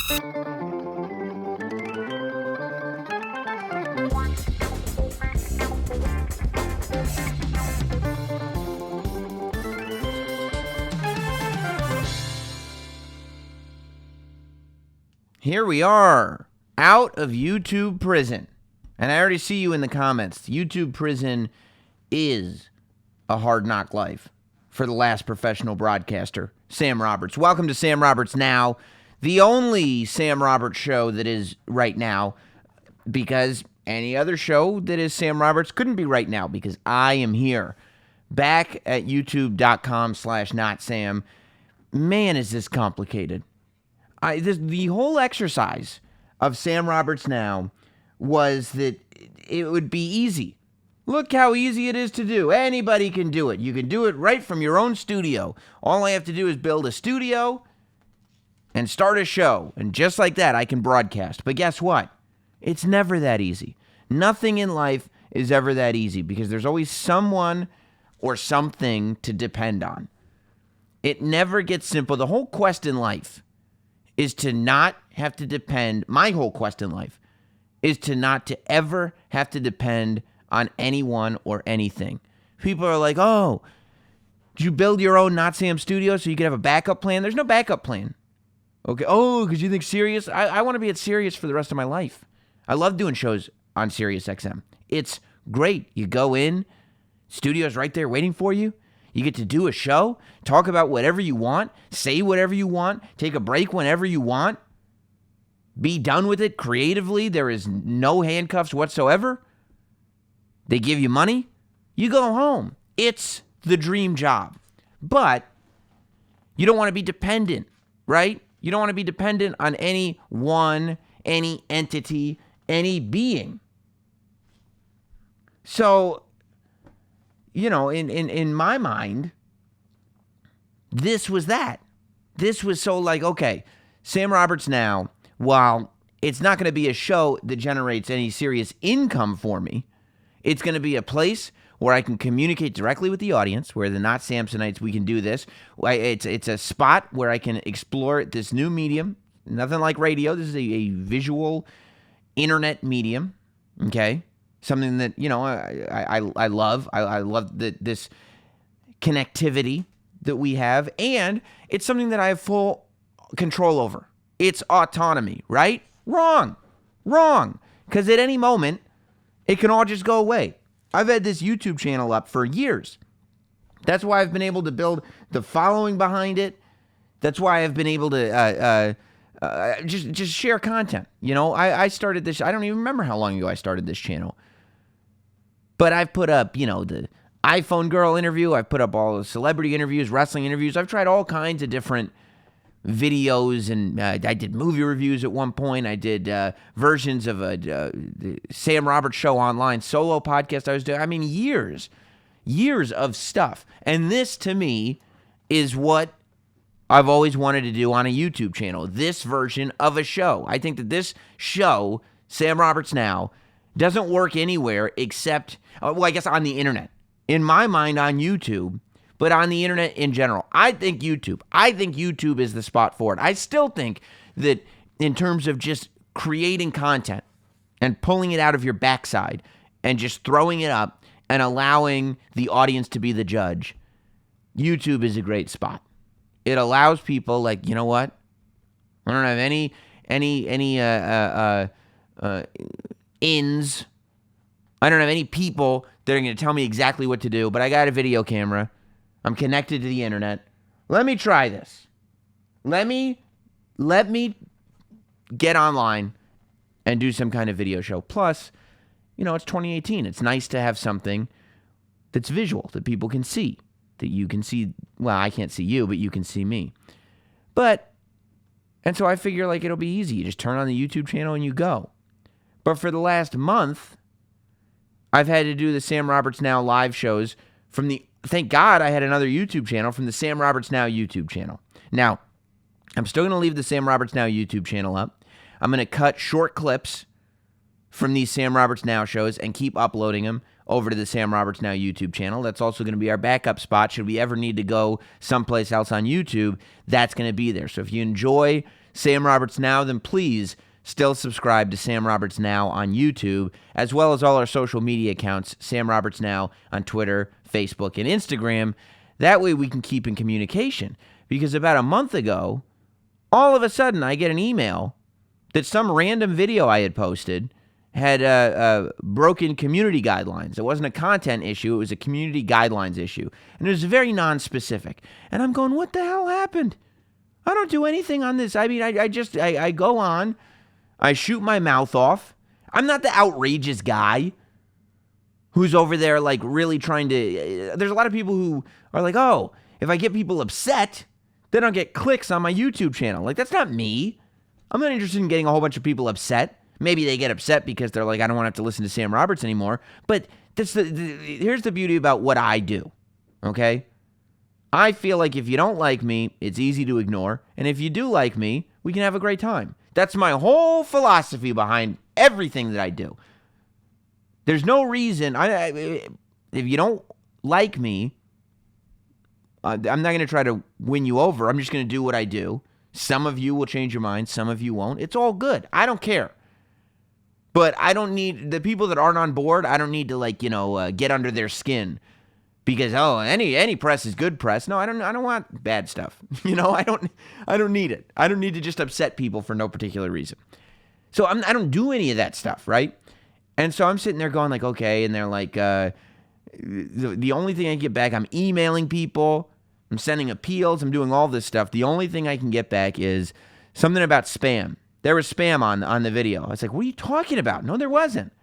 Here we are, out of YouTube prison. And I already see you in the comments. YouTube prison is a hard knock life for the last professional broadcaster, Sam Roberts. Welcome to Sam Roberts Now, the only Sam Roberts show that is right now, because any other show that is Sam Roberts couldn't be right now, because I am here, back at youtube.com/notsam. Man, is this complicated. The whole exercise of Sam Roberts Now was that it would be easy. Look how easy it is to do. Anybody can do it. You can do it right from your own studio. All I have to do is build a studio and start a show. And just like that, I can broadcast. But guess what? It's never that easy. Nothing in life is ever that easy because there's always someone or something to depend on. It never gets simple. The whole quest in life is to not have to depend, my whole quest in life, is to not to ever have to depend on anyone or anything. People are like, oh, did you build your own Not Sam studio so you could have a backup plan? There's no backup plan. Okay, oh, because you think Sirius? I want to be at Sirius for the rest of my life. I love doing shows on SiriusXM. It's great. You go in, studio's right there waiting for you. You get to do a show, talk about whatever you want, say whatever you want, take a break whenever you want, be done with it creatively. There is no handcuffs whatsoever. They give you money. You go home. It's the dream job. But you don't want to be dependent, right? You don't want to be dependent on any one, any entity, any being. So, you know, in my mind, this was that. This was so like, okay, Sam Roberts Now, while it's not going to be a show that generates any serious income for me, it's going to be a place where I can communicate directly with the audience, where the Not Samsonites, we can do this. It's a spot where I can explore this new medium. Nothing like radio. This is a visual internet medium, okay? Something that, you know, I love. I love this connectivity that we have. And it's something that I have full control over. It's autonomy, right? Wrong. Because at any moment, it can all just go away. I've had this YouTube channel up for years. That's why I've been able to build the following behind it. That's why I've been able to just share content. You know, I started this. I don't even remember how long ago I started this channel. But I've put up, you know, the iPhone girl interview. I've put up all the celebrity interviews, wrestling interviews. I've tried all kinds of different videos, and I did movie reviews at one point. I did versions of the Sam Roberts Show online solo podcast I was doing. I mean, years of stuff. And this, to me, is what I've always wanted to do on a YouTube channel, this version of a show. I think that this show, Sam Roberts Now, doesn't work anywhere except, well, I guess on the internet. In my mind, on YouTube, but on the internet in general. I think YouTube is the spot for it. I still think that in terms of just creating content and pulling it out of your backside and just throwing it up and allowing the audience to be the judge, YouTube is a great spot. It allows people like, you know what? I don't have any ins. I don't have any people that are going to tell me exactly what to do, but I got a video camera. I'm connected to the internet. Let me try this. Let me get online and do some kind of video show. Plus, you know, it's 2018. It's nice to have something that's visual, that people can see, that you can see. Well, I can't see you, but you can see me. And so I figure like it'll be easy. You just turn on the YouTube channel and you go. But for the last month, I've had to do the Sam Roberts Now live shows from thank God I had another YouTube channel from the Sam Roberts Now YouTube channel. Now, I'm still going to leave the Sam Roberts Now YouTube channel up. I'm going to cut short clips from these Sam Roberts Now shows and keep uploading them over to the Sam Roberts Now YouTube channel. That's also going to be our backup spot. Should we ever need to go someplace else on YouTube, that's going to be there. So if you enjoy Sam Roberts Now, then please still subscribe to Sam Roberts Now on YouTube, as well as all our social media accounts, Sam Roberts Now on Twitter, Facebook, and Instagram. That way we can keep in communication. Because about a month ago, all of a sudden I get an email that some random video I had posted had broken community guidelines. It wasn't a content issue. It was a community guidelines issue. And it was very non-specific. And I'm going, what the hell happened? I don't do anything on this. I mean, I go on. I shoot my mouth off. I'm not the outrageous guy who's over there like really trying to... There's a lot of people who are like, oh, if I get people upset, then I'll get clicks on my YouTube channel. Like, that's not me. I'm not interested in getting a whole bunch of people upset. Maybe they get upset because they're like, I don't want to have to listen to Sam Roberts anymore. But here's the beauty about what I do, okay? I feel like if you don't like me, it's easy to ignore. And if you do like me, we can have a great time. That's my whole philosophy behind everything that I do. There's no reason, if you don't like me, I'm not going to try to win you over. I'm just going to do what I do. Some of you will change your mind. Some of you won't. It's all good. I don't care. But I don't need, the people that aren't on board, I don't need to get under their skin. Because, any press is good press. No, I don't want bad stuff. I don't need it. I don't need to just upset people for no particular reason. So I don't do any of that stuff, right? And so I'm sitting there going like, okay, and they're like, the only thing I get back, I'm emailing people, I'm sending appeals, I'm doing all this stuff. The only thing I can get back is something about spam. There was spam on the video. I was like, what are you talking about? No, there wasn't.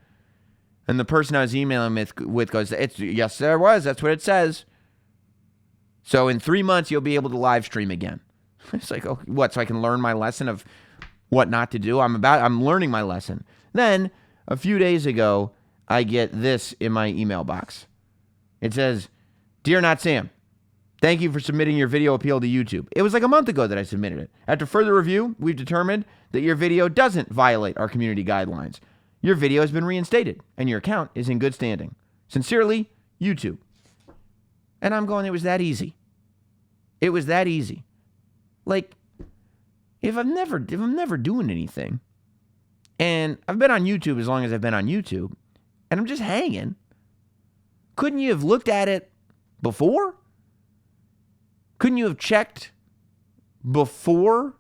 And the person I was emailing with goes, yes, there was. That's what it says. So in 3 months, you'll be able to live stream again. It's like, oh, what? So I can learn my lesson of what not to do? I'm learning my lesson. Then a few days ago, I get this in my email box. It says, Dear Not Sam, thank you for submitting your video appeal to YouTube. It was like a month ago that I submitted it. After further review, we've determined that your video doesn't violate our community guidelines. Your video has been reinstated, and your account is in good standing. Sincerely, YouTube. And I'm going, it was that easy. It was that easy. Like, if I'm never doing anything, and I've been on YouTube as long as I've been on YouTube, and I'm just hanging, couldn't you have looked at it before? Couldn't you have checked before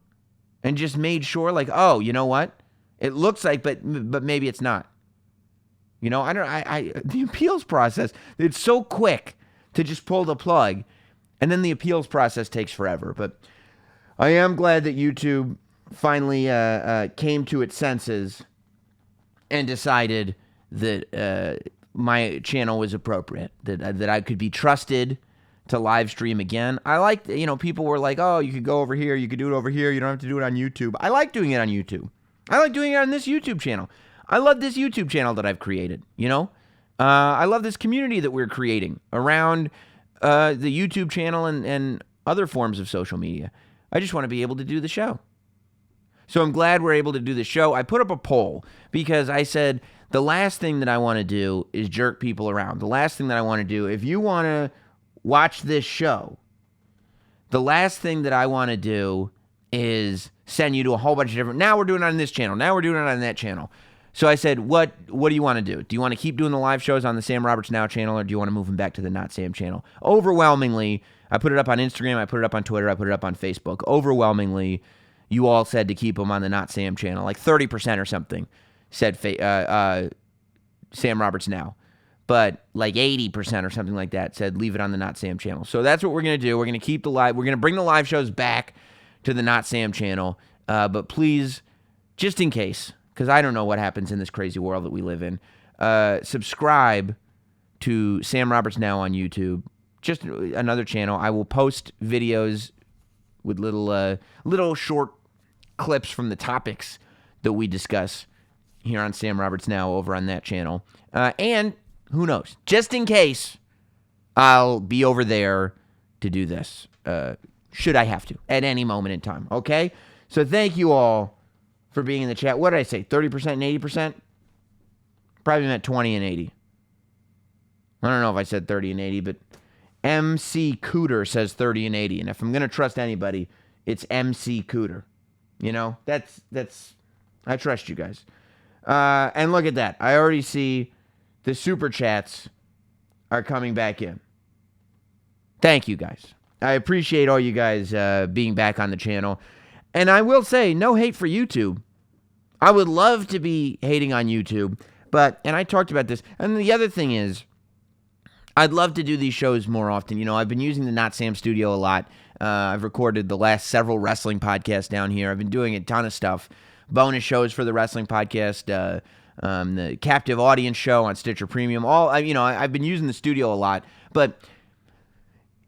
and just made sure, like, oh, you know what? It looks like, but maybe it's not. The appeals process, it's so quick to just pull the plug, and then the appeals process takes forever. But I am glad that YouTube finally came to its senses and decided that my channel was appropriate, that I could be trusted to live stream again. I like, people were like, oh, you could go over here, you could do it over here, you don't have to do it on YouTube. I like doing it on YouTube. I like doing it on this YouTube channel. I love this YouTube channel that I've created, I love this community that we're creating around the YouTube channel and other forms of social media. I just want to be able to do the show. So I'm glad we're able to do the show. I put up a poll because I said the last thing that I want to do is jerk people around. The last thing that I want to do, if you want to watch this show, the last thing that I want to do is send you to a whole bunch of different, now we're doing it on this channel, now we're doing it on that channel. So I said, what do you want to do? Do you want to keep doing the live shows on the Sam Roberts Now channel, or do you want to move them back to the Not Sam channel? Overwhelmingly, I put it up on Instagram, I put it up on Twitter, I put it up on Facebook. Overwhelmingly, you all said to keep them on the Not Sam channel. Like 30% or something said Sam Roberts Now. But like 80% or something like that said leave it on the Not Sam channel. So that's what we're going to do. We're going to keep the live. We're going to bring the live shows back to the Not Sam channel. But please, just in case, because I don't know what happens in this crazy world that we live in, subscribe to Sam Roberts Now on YouTube. Just another channel. I will post videos with little short clips from the topics that we discuss here on Sam Roberts Now over on that channel. And who knows? Just in case, I'll be over there to do this, should I have to, at any moment in time, okay? So thank you all for being in the chat. What did I say, 30% and 80%? Probably meant 20 and 80. I don't know if I said 30 and 80, but MC Cooter says 30 and 80. And if I'm going to trust anybody, it's MC Cooter. You know, that's I trust you guys. And look at that. I already see the super chats are coming back in. Thank you guys. I appreciate all you guys being back on the channel. And I will say, no hate for YouTube. I would love to be hating on YouTube, and I talked about this, and the other thing is, I'd love to do these shows more often. You know, I've been using the Notsam studio a lot. I've recorded the last several wrestling podcasts down here. I've been doing a ton of stuff. Bonus shows for the wrestling podcast, the captive audience show on Stitcher Premium. I've been using the studio a lot. But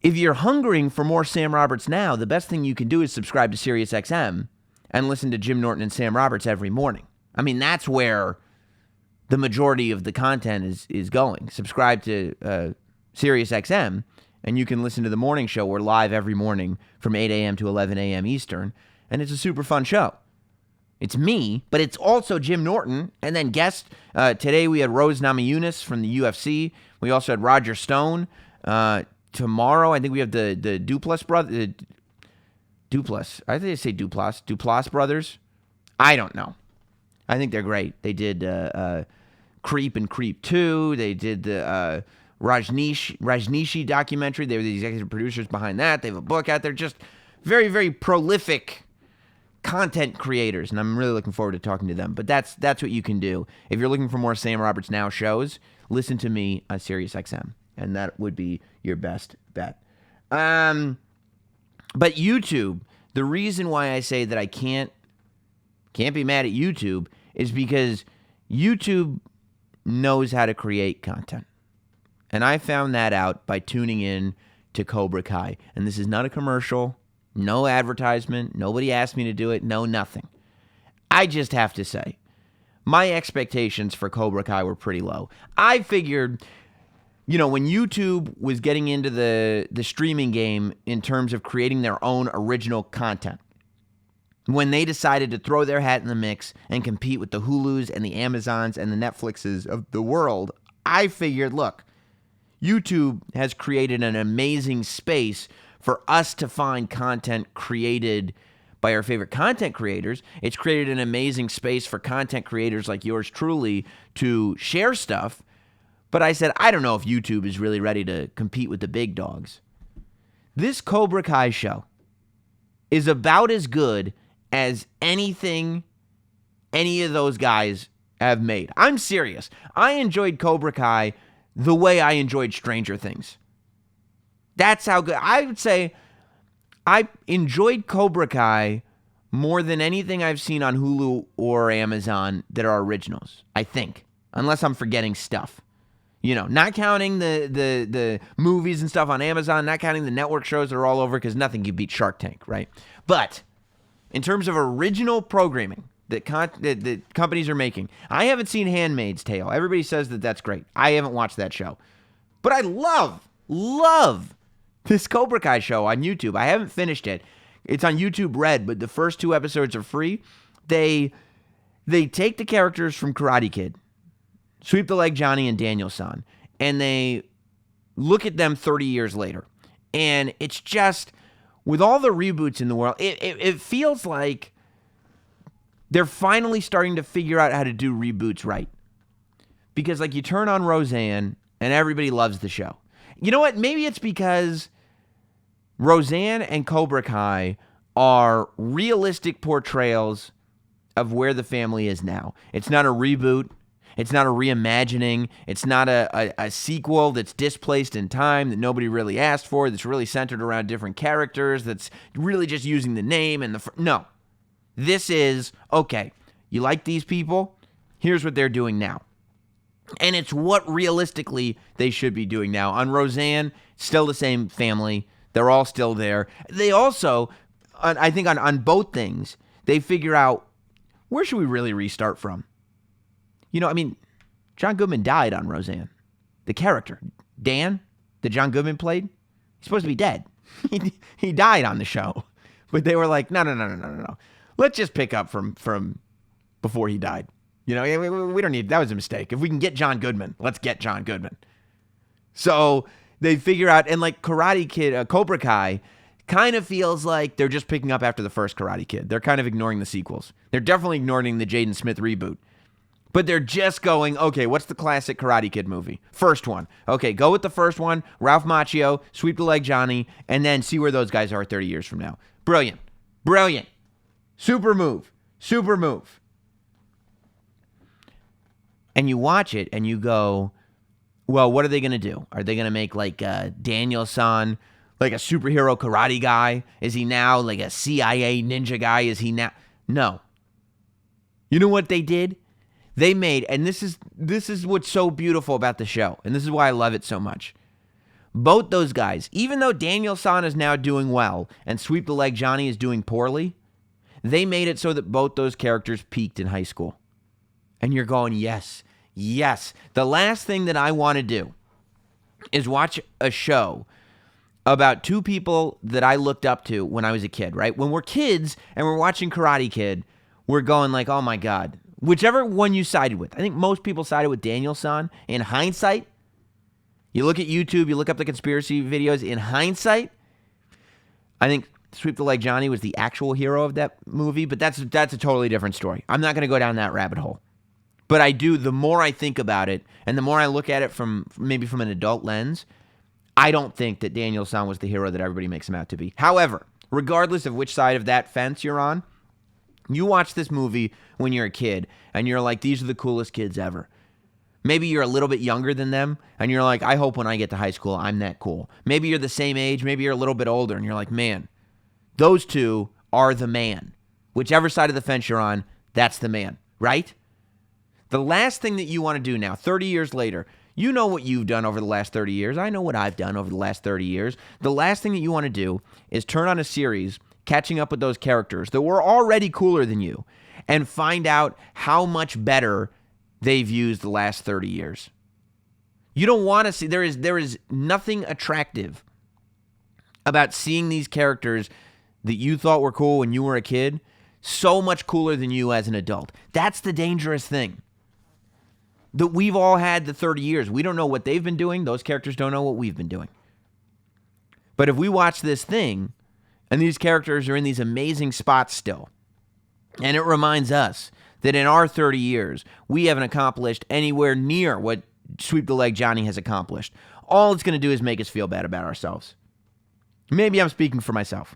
if you're hungering for more Sam Roberts now, the best thing you can do is subscribe to SiriusXM and listen to Jim Norton and Sam Roberts every morning. I mean, that's where the majority of the content is going. Subscribe to SiriusXM, and you can listen to the morning show. We're live every morning from 8 a.m. to 11 a.m. Eastern, and it's a super fun show. It's me, but it's also Jim Norton, and then guest. Today we had Rose Namajunas from the UFC. We also had Roger Stone. Tomorrow, I think we have the Duplass brother. Duplass. I think they say Duplass. Duplass brothers. I don't know. I think they're great. They did Creep and Creep 2. They did the Rajneeshi documentary. They were the executive producers behind that. They have a book out there. Just very, very prolific content creators, and I'm really looking forward to talking to them. But that's what you can do. If you're looking for more Sam Roberts Now shows, listen to me on SiriusXM, and that would be your best bet. But YouTube, the reason why I say that I can't be mad at YouTube is because YouTube knows how to create content. And I found that out by tuning in to Cobra Kai. And this is not a commercial, no advertisement, nobody asked me to do it, no nothing. I just have to say, my expectations for Cobra Kai were pretty low. I figured, you know, when YouTube was getting into the streaming game in terms of creating their own original content, when they decided to throw their hat in the mix and compete with the Hulus and the Amazons and the Netflixes of the world, I figured, look, YouTube has created an amazing space for us to find content created by our favorite content creators. It's created an amazing space for content creators like yours truly to share stuff. But I said, I don't know if YouTube is really ready to compete with the big dogs. This Cobra Kai show is about as good as anything any of those guys have made. I'm serious. I enjoyed Cobra Kai the way I enjoyed Stranger Things. That's how good. I would say I enjoyed Cobra Kai more than anything I've seen on Hulu or Amazon that are originals, I think. Unless I'm forgetting stuff. You know, not counting the movies and stuff on Amazon, not counting the network shows that are all over, because nothing can beat Shark Tank, right? But in terms of original programming that companies are making, I haven't seen Handmaid's Tale. Everybody says that that's great. I haven't watched that show. But I love this Cobra Kai show on YouTube. I haven't finished it. It's on YouTube Red, but the first 2 episodes are free. They take the characters from Karate Kid, Sweep the Leg Johnny and Daniel-san, and they look at them 30 years later. And it's just, with all the reboots in the world, it feels like they're finally starting to figure out how to do reboots right. Because, like, you turn on Roseanne, and everybody loves the show. You know what? Maybe it's because Roseanne and Cobra Kai are realistic portrayals of where the family is now. It's not a reboot. It's not a reimagining. It's not a sequel that's displaced in time that nobody really asked for, that's really centered around different characters, that's really just using the name and no. This is, okay, you like these people? Here's what they're doing now. And it's what realistically they should be doing now. On Roseanne, still the same family. They're all still there. They also, I think on both things, they figure out, where should we really restart from? You know, I mean, John Goodman died on Roseanne. The character, Dan, that John Goodman played, he's supposed to be dead. He died on the show. But they were like, no. Let's just pick up from before he died. You know, we don't need, that was a mistake. If we can get John Goodman, let's get John Goodman. So they figure out, and like Karate Kid, Cobra Kai kind of feels like they're just picking up after the first Karate Kid. They're kind of ignoring the sequels. They're definitely ignoring the Jaden Smith reboot. But they're just going, okay, what's the classic Karate Kid movie? First one. Okay, go with the first one, Ralph Macchio, Sweep the Leg Johnny, and then see where those guys are 30 years from now. Brilliant. Brilliant. Super move. Super move. And you watch it and you go, well, what are they going to do? Are they going to make like Daniel-san like a superhero karate guy? Is he now like a CIA ninja guy? Is he now? No. You know what they did? They made, and this is what's so beautiful about the show, and this is why I love it so much. Both those guys, even though Daniel-san is now doing well and Sweep the Leg Johnny is doing poorly, they made it so that both those characters peaked in high school. And you're going, yes, yes. The last thing that I want to do is watch a show about two people that I looked up to when I was a kid, right? When we're kids and we're watching Karate Kid, we're going like, oh my God. Whichever one you sided with. I think most people sided with Daniel-san. In hindsight, you look at YouTube, you look up the conspiracy videos. In hindsight, I think Sweep the Leg Johnny was the actual hero of that movie, but that's a totally different story. I'm not going to go down that rabbit hole. But I do, the more I think about it, and the more I look at it from an adult lens, I don't think that Daniel-san was the hero that everybody makes him out to be. However, regardless of which side of that fence you're on, you watch this movie when you're a kid, and you're like, these are the coolest kids ever. Maybe you're a little bit younger than them, and you're like, I hope when I get to high school, I'm that cool. Maybe you're the same age, maybe you're a little bit older, and you're like, man, those two are the man. Whichever side of the fence you're on, that's the man, right? The last thing that you want to do now, 30 years later, you know what you've done over the last 30 years. I know what I've done over the last 30 years. The last thing that you want to do is turn on a series catching up with those characters that were already cooler than you and find out how much better they've used the last 30 years. You don't want to see, there is nothing attractive about seeing these characters that you thought were cool when you were a kid so much cooler than you as an adult. That's the dangerous thing. That we've all had the 30 years. We don't know what they've been doing. Those characters don't know what we've been doing. But if we watch this thing, and these characters are in these amazing spots still, and it reminds us that in our 30 years, we haven't accomplished anywhere near what Sweep the Leg Johnny has accomplished. All it's going to do is make us feel bad about ourselves. Maybe I'm speaking for myself,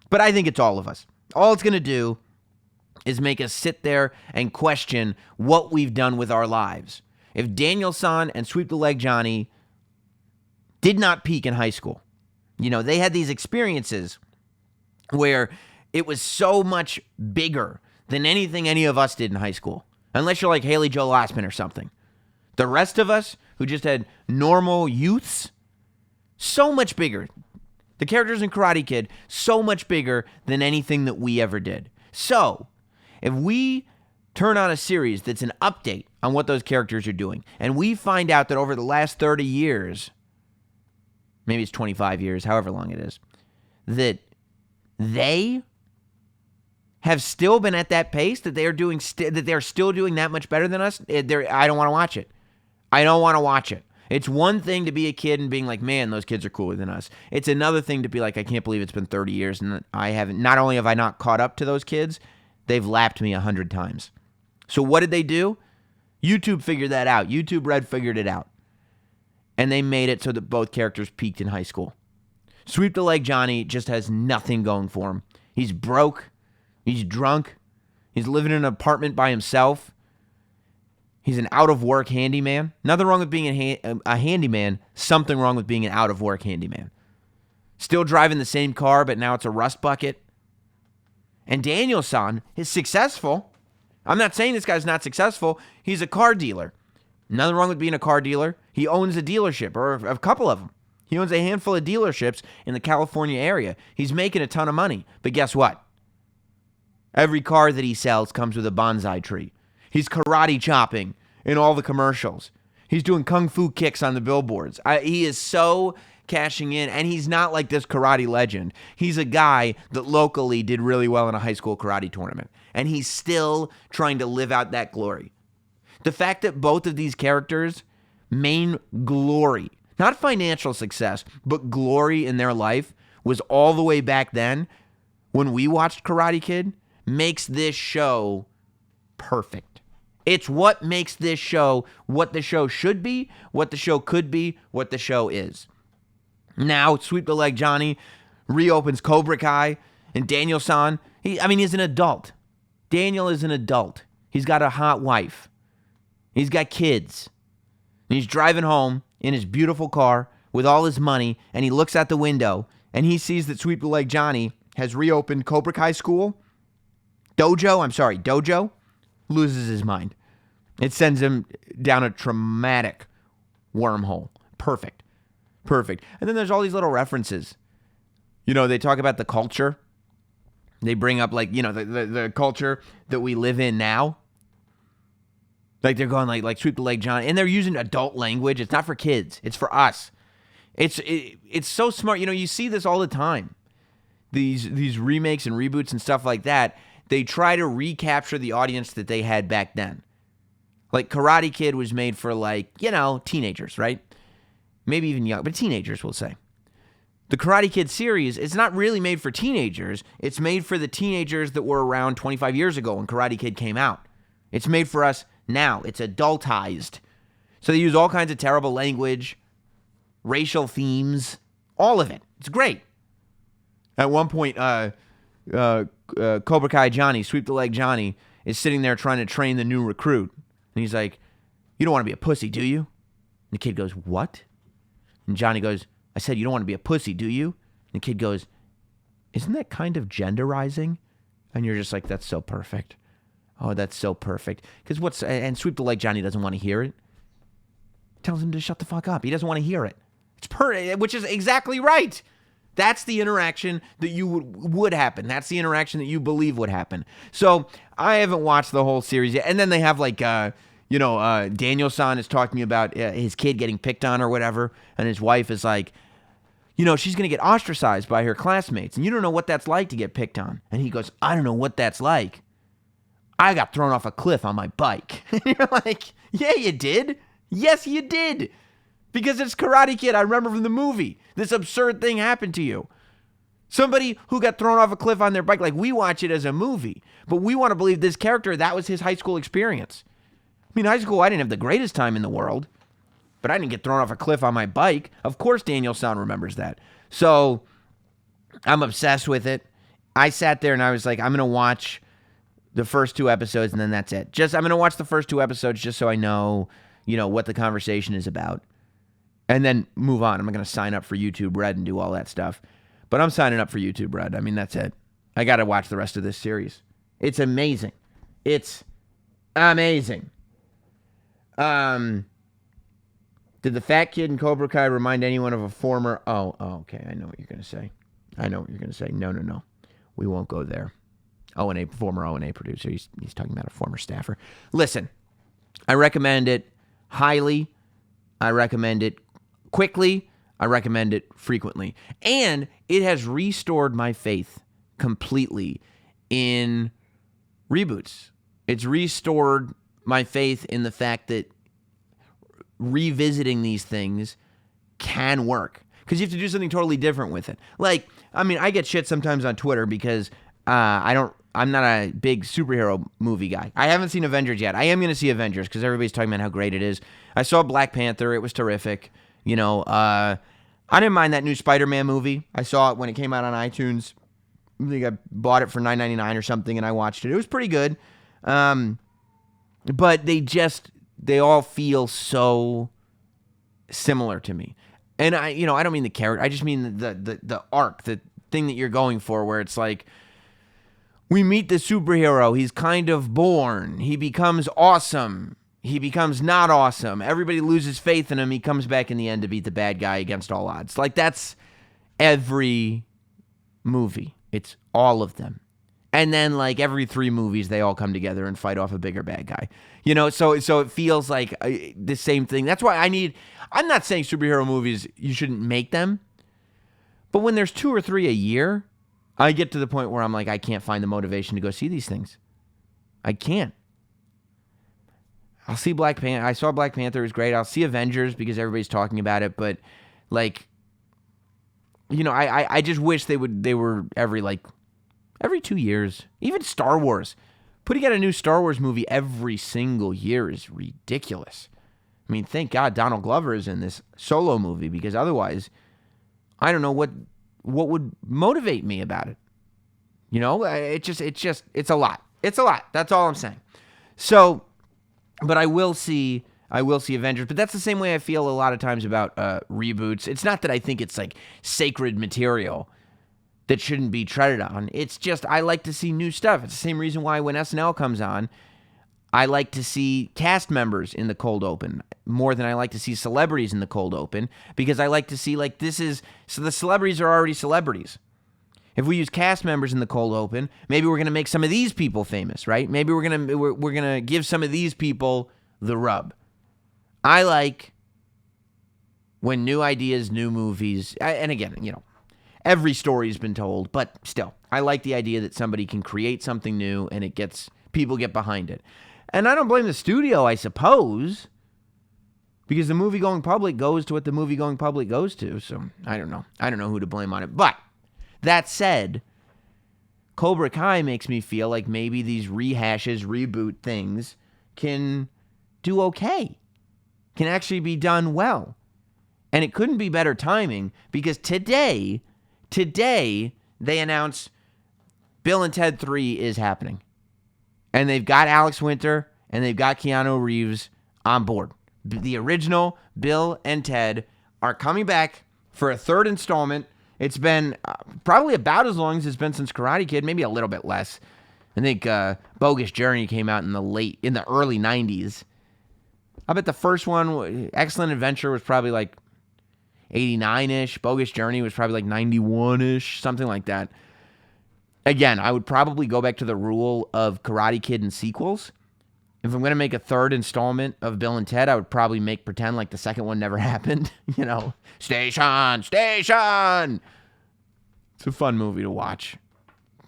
but I think it's all of us. All it's going to do is make us sit there and question what we've done with our lives. If Daniel-san and Sweep the Leg Johnny did not peak in high school, they had these experiences where it was so much bigger than anything any of us did in high school. Unless you're like Haley Joel Osment or something. The rest of us who just had normal youths, so much bigger. The characters in Karate Kid, so much bigger than anything that we ever did. So, if we turn on a series that's an update on what those characters are doing, and we find out that over the last 30 years, maybe it's 25 years, however long it is, that they have still been at that pace, that they're doing, that they're still doing that much better than us, I don't want to watch it. I don't want to watch it. It's one thing to be a kid and being like, man, those kids are cooler than us. It's another thing to be like, I can't believe it's been 30 years and not only have I not caught up to those kids, they've lapped me 100 times. So what did they do? YouTube figured that out. YouTube Red figured it out. And they made it so that both characters peaked in high school. Sweep the Leg Johnny just has nothing going for him. He's broke. He's drunk. He's living in an apartment by himself. He's an out-of-work handyman. Nothing wrong with being a handyman. Something wrong with being an out-of-work handyman. Still driving the same car, but now it's a rust bucket. And Daniel-san is successful. I'm not saying this guy's not successful. He's a car dealer. Nothing wrong with being a car dealer. He owns a dealership, or a couple of them. He owns a handful of dealerships in the California area. He's making a ton of money. But guess what? Every car that he sells comes with a bonsai tree. He's karate chopping in all the commercials. He's doing kung fu kicks on the billboards. He is so cashing in, and he's not like this karate legend. He's a guy that locally did really well in a high school karate tournament, and he's still trying to live out that glory. The fact that both of these characters' main glory, not financial success, but glory in their life, was all the way back then when we watched Karate Kid makes this show perfect. It's what makes this show what the show should be, what the show could be, what the show is. Now, Sweep the Leg Johnny reopens Cobra Kai, and Daniel-san, he's an adult. Daniel is an adult. He's got a hot wife. He's got kids. And he's driving home in his beautiful car with all his money, and he looks out the window, and he sees that Sweep the Leg Johnny has reopened Cobra Kai school. Dojo, loses his mind. It sends him down a traumatic wormhole. Perfect. And then there's all these little references. They talk about the culture. They bring up, the culture that we live in now. Like, they're going, like Sweep the Leg Johnny. And they're using adult language. It's not for kids. It's for us. It's so smart. You see this all the time. These remakes and reboots and stuff like that, they try to recapture the audience that they had back then. Like, Karate Kid was made for, teenagers, right? Maybe even young, but teenagers, we'll say. The Karate Kid series, it's not really made for teenagers. It's made for the teenagers that were around 25 years ago when Karate Kid came out. It's made for us now. It's adultized. So they use all kinds of terrible language, racial themes, all of it. It's great. At one point, Cobra Kai Johnny, Sweep the Leg Johnny, is sitting there trying to train the new recruit. And he's like, "You don't want to be a pussy, do you?" And the kid goes, "What?" And Johnny goes, "I said, you don't want to be a pussy, do you?" And the kid goes, "Isn't that kind of genderizing?" And you're just like, that's so perfect. Oh, that's so perfect. Because and Sweep the Leg Johnny doesn't want to hear it. Tells him to shut the fuck up. He doesn't want to hear it. Which is exactly right. That's the interaction that you would happen. That's the interaction that you believe would happen. So I haven't watched the whole series yet. And then they have Daniel-san is talking about his kid getting picked on or whatever. And his wife is like, she's going to get ostracized by her classmates. And you don't know what that's like to get picked on. And he goes, "I don't know what that's like. I got thrown off a cliff on my bike." And you're like, yeah, you did. Yes, you did. Because it's Karate Kid. I remember from the movie. This absurd thing happened to you. Somebody who got thrown off a cliff on their bike. Like, we watch it as a movie. But we want to believe this character, that was his high school experience. High school, I didn't have the greatest time in the world. But I didn't get thrown off a cliff on my bike. Of course Daniel-san remembers that. So, I'm obsessed with it. I sat there and I was like, I'm going to watch the first 2 episodes and then that's it. I'm going to watch the first 2 episodes just so I know, what the conversation is about. And then move on. I'm not going to sign up for YouTube Red and do all that stuff. But I'm signing up for YouTube Red. That's it. I got to watch the rest of this series. It's amazing. It's amazing. Did the fat kid in Cobra Kai remind anyone of a former... Oh, okay. I know what you're going to say. No. We won't go there. Former O&A producer. He's talking about a former staffer. Listen, I recommend it highly. I recommend it quickly. I recommend it frequently. And it has restored my faith completely in reboots. It's restored my faith in the fact that revisiting these things can work. Because you have to do something totally different with it. I get shit sometimes on Twitter because I'm not a big superhero movie guy. I haven't seen Avengers yet. I am going to see Avengers because everybody's talking about how great it is. I saw Black Panther. It was terrific. I didn't mind that new Spider-Man movie. I saw it when it came out on iTunes. I think I bought it for $9.99 or something, and I watched it. It was pretty good. But they all feel so similar to me. And I don't mean the character. I just mean the arc, the thing that you're going for, where it's like, we meet the superhero. He's kind of born. He becomes awesome. He becomes not awesome. Everybody loses faith in him. He comes back in the end to beat the bad guy against all odds. That's every movie. It's all of them. And then every 3 movies, they all come together and fight off a bigger bad guy. So it feels like the same thing. That's why I'm not saying superhero movies, you shouldn't make them. But when there's 2 or 3 a year, I get to the point where I'm like, I can't find the motivation to go see these things. I can't. I'll see Black Panther. I saw Black Panther. It was great. I'll see Avengers because everybody's talking about it. But, I just wish they were every 2 years. Even Star Wars. Putting out a new Star Wars movie every single year is ridiculous. I mean, thank God Donald Glover is in this Solo movie, because otherwise, I don't know what would motivate me about it. It's a lot. It's a lot. That's all I'm saying. So, but I will see Avengers, but that's the same way I feel a lot of times about reboots. It's not that I think it's like sacred material that shouldn't be treaded on. It's just I like to see new stuff. It's the same reason why when SNL comes on, I like to see cast members in the cold open more than I like to see celebrities in the cold open, because I like to see so the celebrities are already celebrities. If we use cast members in the cold open, maybe we're going to make some of these people famous, right? Maybe we're going to give some of these people the rub. I like when new ideas, new movies, and again, every story's been told, but still, I like the idea that somebody can create something new and people get behind it. And I don't blame the studio, I suppose, because the movie going public goes to what the movie going public goes to. So I don't know. I don't know who to blame on it. But that said, Cobra Kai makes me feel like maybe these rehashes, reboot things can do okay, can actually be done well. And it couldn't be better timing, because today they announced Bill and Ted 3 is happening. And they've got Alex Winter and they've got Keanu Reeves on board. The original Bill and Ted are coming back for a third installment. It's been probably about as long as it's been since Karate Kid, maybe a little bit less. I think Bogus Journey came out in the early 90s. I bet the first one, Excellent Adventure, was probably like 89-ish. Bogus Journey was probably like 91-ish, something like that. Again, I would probably go back to the rule of Karate Kid and sequels. If I'm going to make a third installment of Bill and Ted, I would probably pretend like the second one never happened. Station! It's a fun movie to watch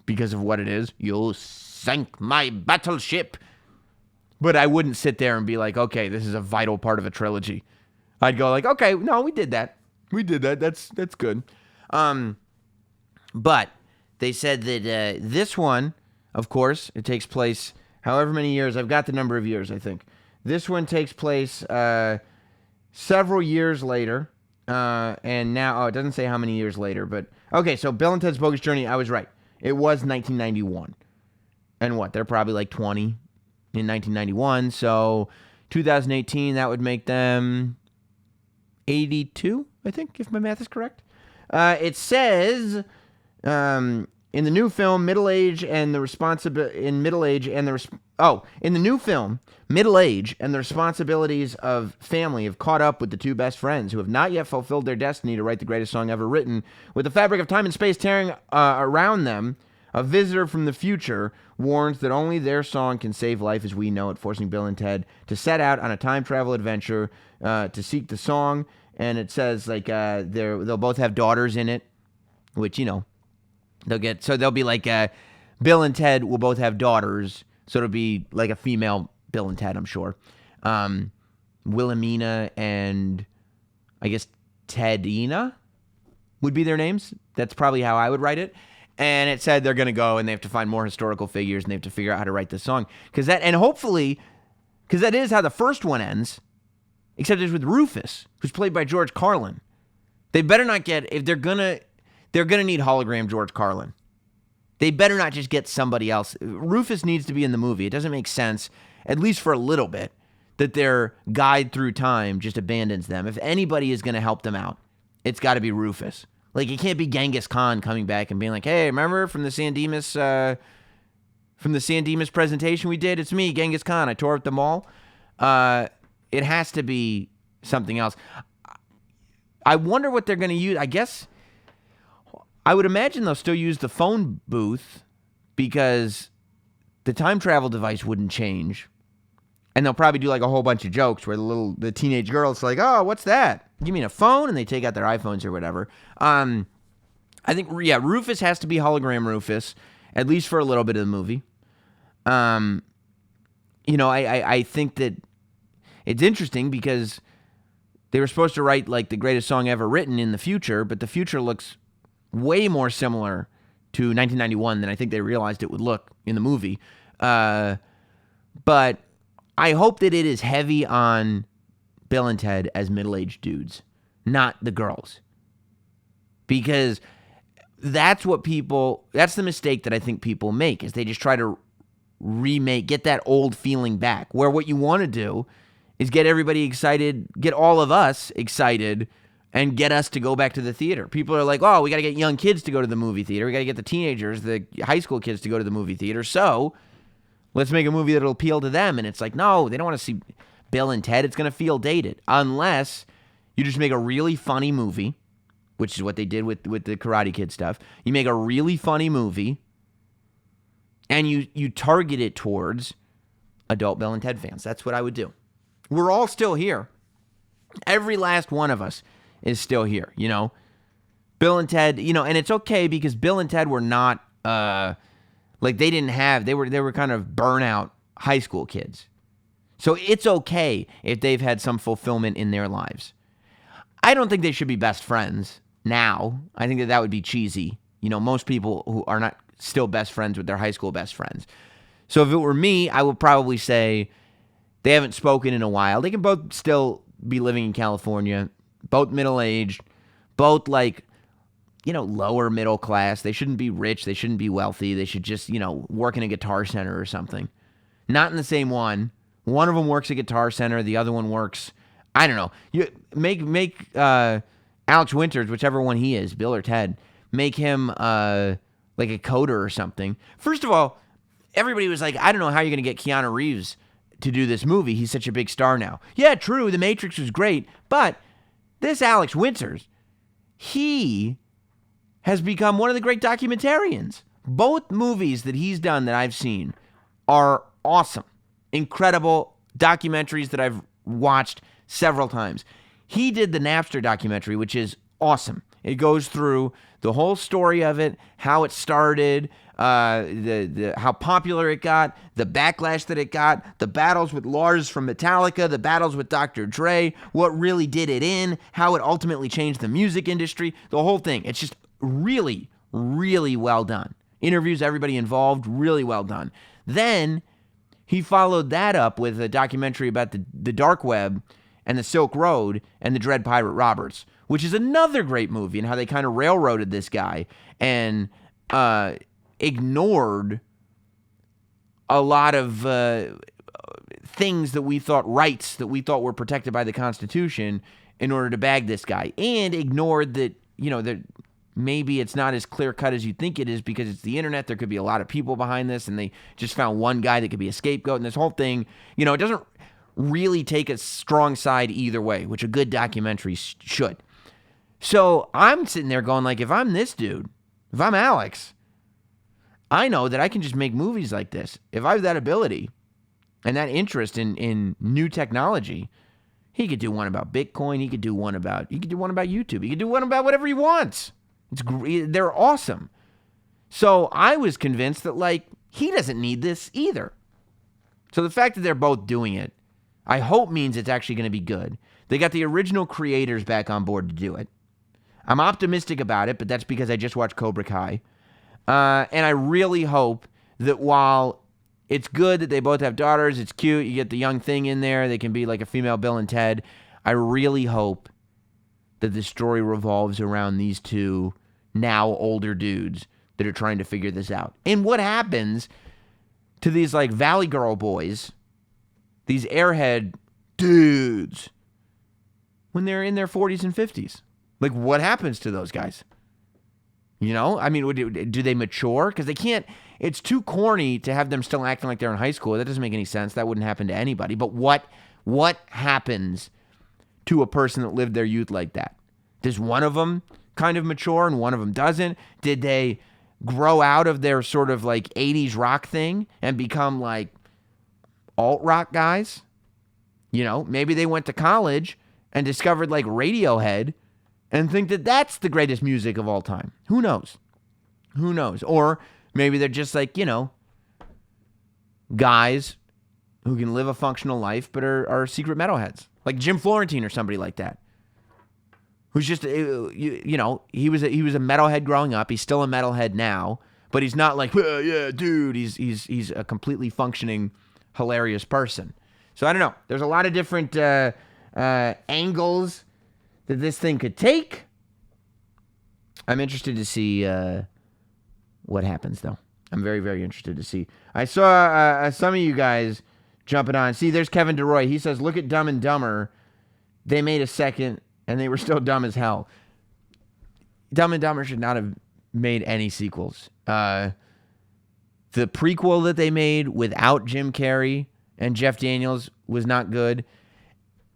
because of what it is. You sank my battleship. But I wouldn't sit there and be like, okay, this is a vital part of a trilogy. I'd go like, okay, no, we did that. That's good. But they said that this one, of course, it takes place however many years. I've got the number of years, I think. This one takes place several years later. And now, it doesn't say how many years later. But, okay, so Bill and Ted's Bogus Journey, I was right. It was 1991. And what? They're probably like 20 in 1991. So 2018, that would make them 82, I think, if my math is correct. It says... in the new film, middle-age and the responsibilities of family have caught up with the two best friends who have not yet fulfilled their destiny to write the greatest song ever written. With the fabric of time and space tearing around them, a visitor from the future warns that only their song can save life as we know it, forcing Bill and Ted to set out on a time travel adventure to seek the song. And it says they'll both have daughters in it, which they'll be like Bill and Ted will both have daughters, so it'll be like a female Bill and Ted, I'm sure. Wilhelmina and I guess Tedina would be their names. That's probably how I would write it. And it said they're going to go and they have to find more historical figures and they have to figure out how to write this song. Because that is how the first one ends, except it's with Rufus, who's played by George Carlin. They better not if they're going to need hologram George Carlin. They better not just get somebody else. Rufus needs to be in the movie. It doesn't make sense, at least for a little bit, that their guide through time just abandons them. If anybody is going to help them out, it's got to be Rufus. Like, it can't be Genghis Khan coming back and being like, hey, remember from the San Dimas presentation we did? It's me, Genghis Khan. I tore up the mall. It has to be something else. I wonder what they're going to use. I would imagine they'll still use the phone booth because the time travel device wouldn't change. And they'll probably do like a whole bunch of jokes where the teenage girl's like, oh, what's that? You mean a phone? And they take out their iPhones or whatever. I think, Rufus has to be hologram Rufus, at least for a little bit of the movie. I think that it's interesting because they were supposed to write like the greatest song ever written in the future, but the future looks way more similar to 1991 than I think they realized it would look in the movie. But I hope that it is heavy on Bill and Ted as middle-aged dudes, not the girls. Because that's the mistake that I think people make, is they just try to get that old feeling back, where what you want to do is get everybody excited, get all of us excited, and get us to go back to the theater. People are like, oh, we got to get young kids to go to the movie theater. We got to get the teenagers, the high school kids to go to the movie theater. So let's make a movie that'll appeal to them. And it's like, no, they don't want to see Bill and Ted. It's going to feel dated. Unless you just make a really funny movie, which is what they did with the Karate Kid stuff. You make a really funny movie, and you target it towards adult Bill and Ted fans. That's what I would do. We're all still here. Every last one of us is still here, you know. Bill and Ted, you know, and it's okay because Bill and Ted were not, like they were kind of burnout high school kids. So it's okay if they've had some fulfillment in their lives. I don't think they should be best friends now. I think that would be cheesy. You know, most people who are not still best friends with their high school best friends. So if it were me, I would probably say they haven't spoken in a while. They can both still be living in California, both middle-aged, both like, you know, lower middle class. They shouldn't be rich. They shouldn't be wealthy. They should just, you know, work in a Guitar Center or something. Not in the same one. One of them works at Guitar Center. The other one works, I don't know. You make Alex Winters, whichever one he is, Bill or Ted, make him like a coder or something. First of all, everybody was like, I don't know how you're going to get Keanu Reeves to do this movie. He's such a big star now. Yeah, true. The Matrix was great. But this Alex Winters, he has become one of the great documentarians. Both movies that he's done that I've seen are awesome. Incredible documentaries that I've watched several times. He did the Napster documentary, which is awesome. It goes through the whole story of it, how it started, how popular it got, the backlash that it got, the battles with Lars from Metallica, the battles with Dr. Dre, what really did it in, how it ultimately changed the music industry, the whole thing. It's just really, really well done. Interviews everybody involved, really well done. Then he followed that up with a documentary about the dark web and the Silk Road and the Dread Pirate Roberts, which is another great movie, and how they kind of railroaded this guy and ignored a lot of things that we thought, rights that we thought were protected by the Constitution, in order to bag this guy, and ignored that, you know, that maybe it's not as clear-cut as you think it is because it's the internet. There could be a lot of people behind this, and they just found one guy that could be a scapegoat, and this whole thing, you know, it doesn't really take a strong side either way, which a good documentary should. So I'm sitting there going, like, if I'm this dude, if I'm Alex, I know that I can just make movies like this. If I have that ability and that interest in new technology, he could do one about Bitcoin. He could do one about YouTube. He could do one about whatever he wants. They're awesome. So I was convinced that, like, he doesn't need this either. So the fact that they're both doing it, I hope means it's actually going to be good. They got the original creators back on board to do it. I'm optimistic about it, but that's because I just watched Cobra Kai. And I really hope that while it's good that they both have daughters, it's cute, you get the young thing in there, they can be like a female Bill and Ted, I really hope that the story revolves around these two now older dudes that are trying to figure this out. And what happens to these, like, Valley Girl boys, these airhead dudes, when they're in their 40s and 50s? Like, what happens to those guys? You know, I mean, do they mature? Because they can't, it's too corny to have them still acting like they're in high school. That doesn't make any sense. That wouldn't happen to anybody. But what happens to a person that lived their youth like that? Does one of them kind of mature and one of them doesn't? Did they grow out of their sort of like 80s rock thing and become like alt-rock guys? You know, maybe they went to college and discovered like Radiohead and think that that's the greatest music of all time. Who knows? Who knows? Or maybe they're just like, you know, guys who can live a functional life but are secret metalheads. Like Jim Florentine or somebody like that. who's just, you know, he was a metalhead growing up. He's still a metalhead now, but he's not like, yeah, dude. He's a completely functioning, hilarious person. So I don't know. There's a lot of different angles that this thing could take. I'm interested to see what happens, though. I'm very, very interested to see. I saw some of you guys jumping on. See, there's Kevin DeRoy. He says, look at Dumb and Dumber. They made a second, and they were still dumb as hell. Dumb and Dumber should not have made any sequels. The prequel that they made without Jim Carrey and Jeff Daniels was not good.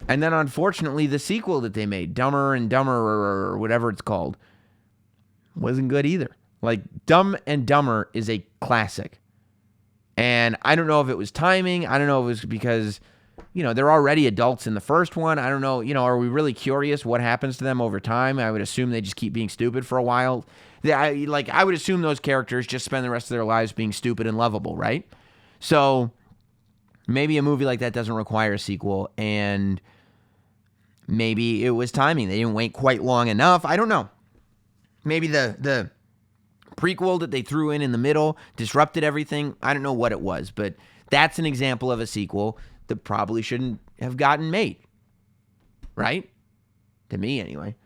And then, unfortunately, the sequel that they made, Dumber and Dumber, or whatever it's called, wasn't good either. Like, Dumb and Dumber is a classic. And I don't know if it was timing. I don't know if it was because, you know, they're already adults in the first one. I don't know, you know, are we really curious what happens to them over time? I would assume they just keep being stupid for a while. I would assume those characters just spend the rest of their lives being stupid and lovable, right? So maybe a movie like that doesn't require a sequel, and maybe it was timing. They didn't wait quite long enough. I don't know. Maybe the prequel that they threw in the middle disrupted everything. I don't know what it was, but that's an example of a sequel that probably shouldn't have gotten made. Right? To me, anyway.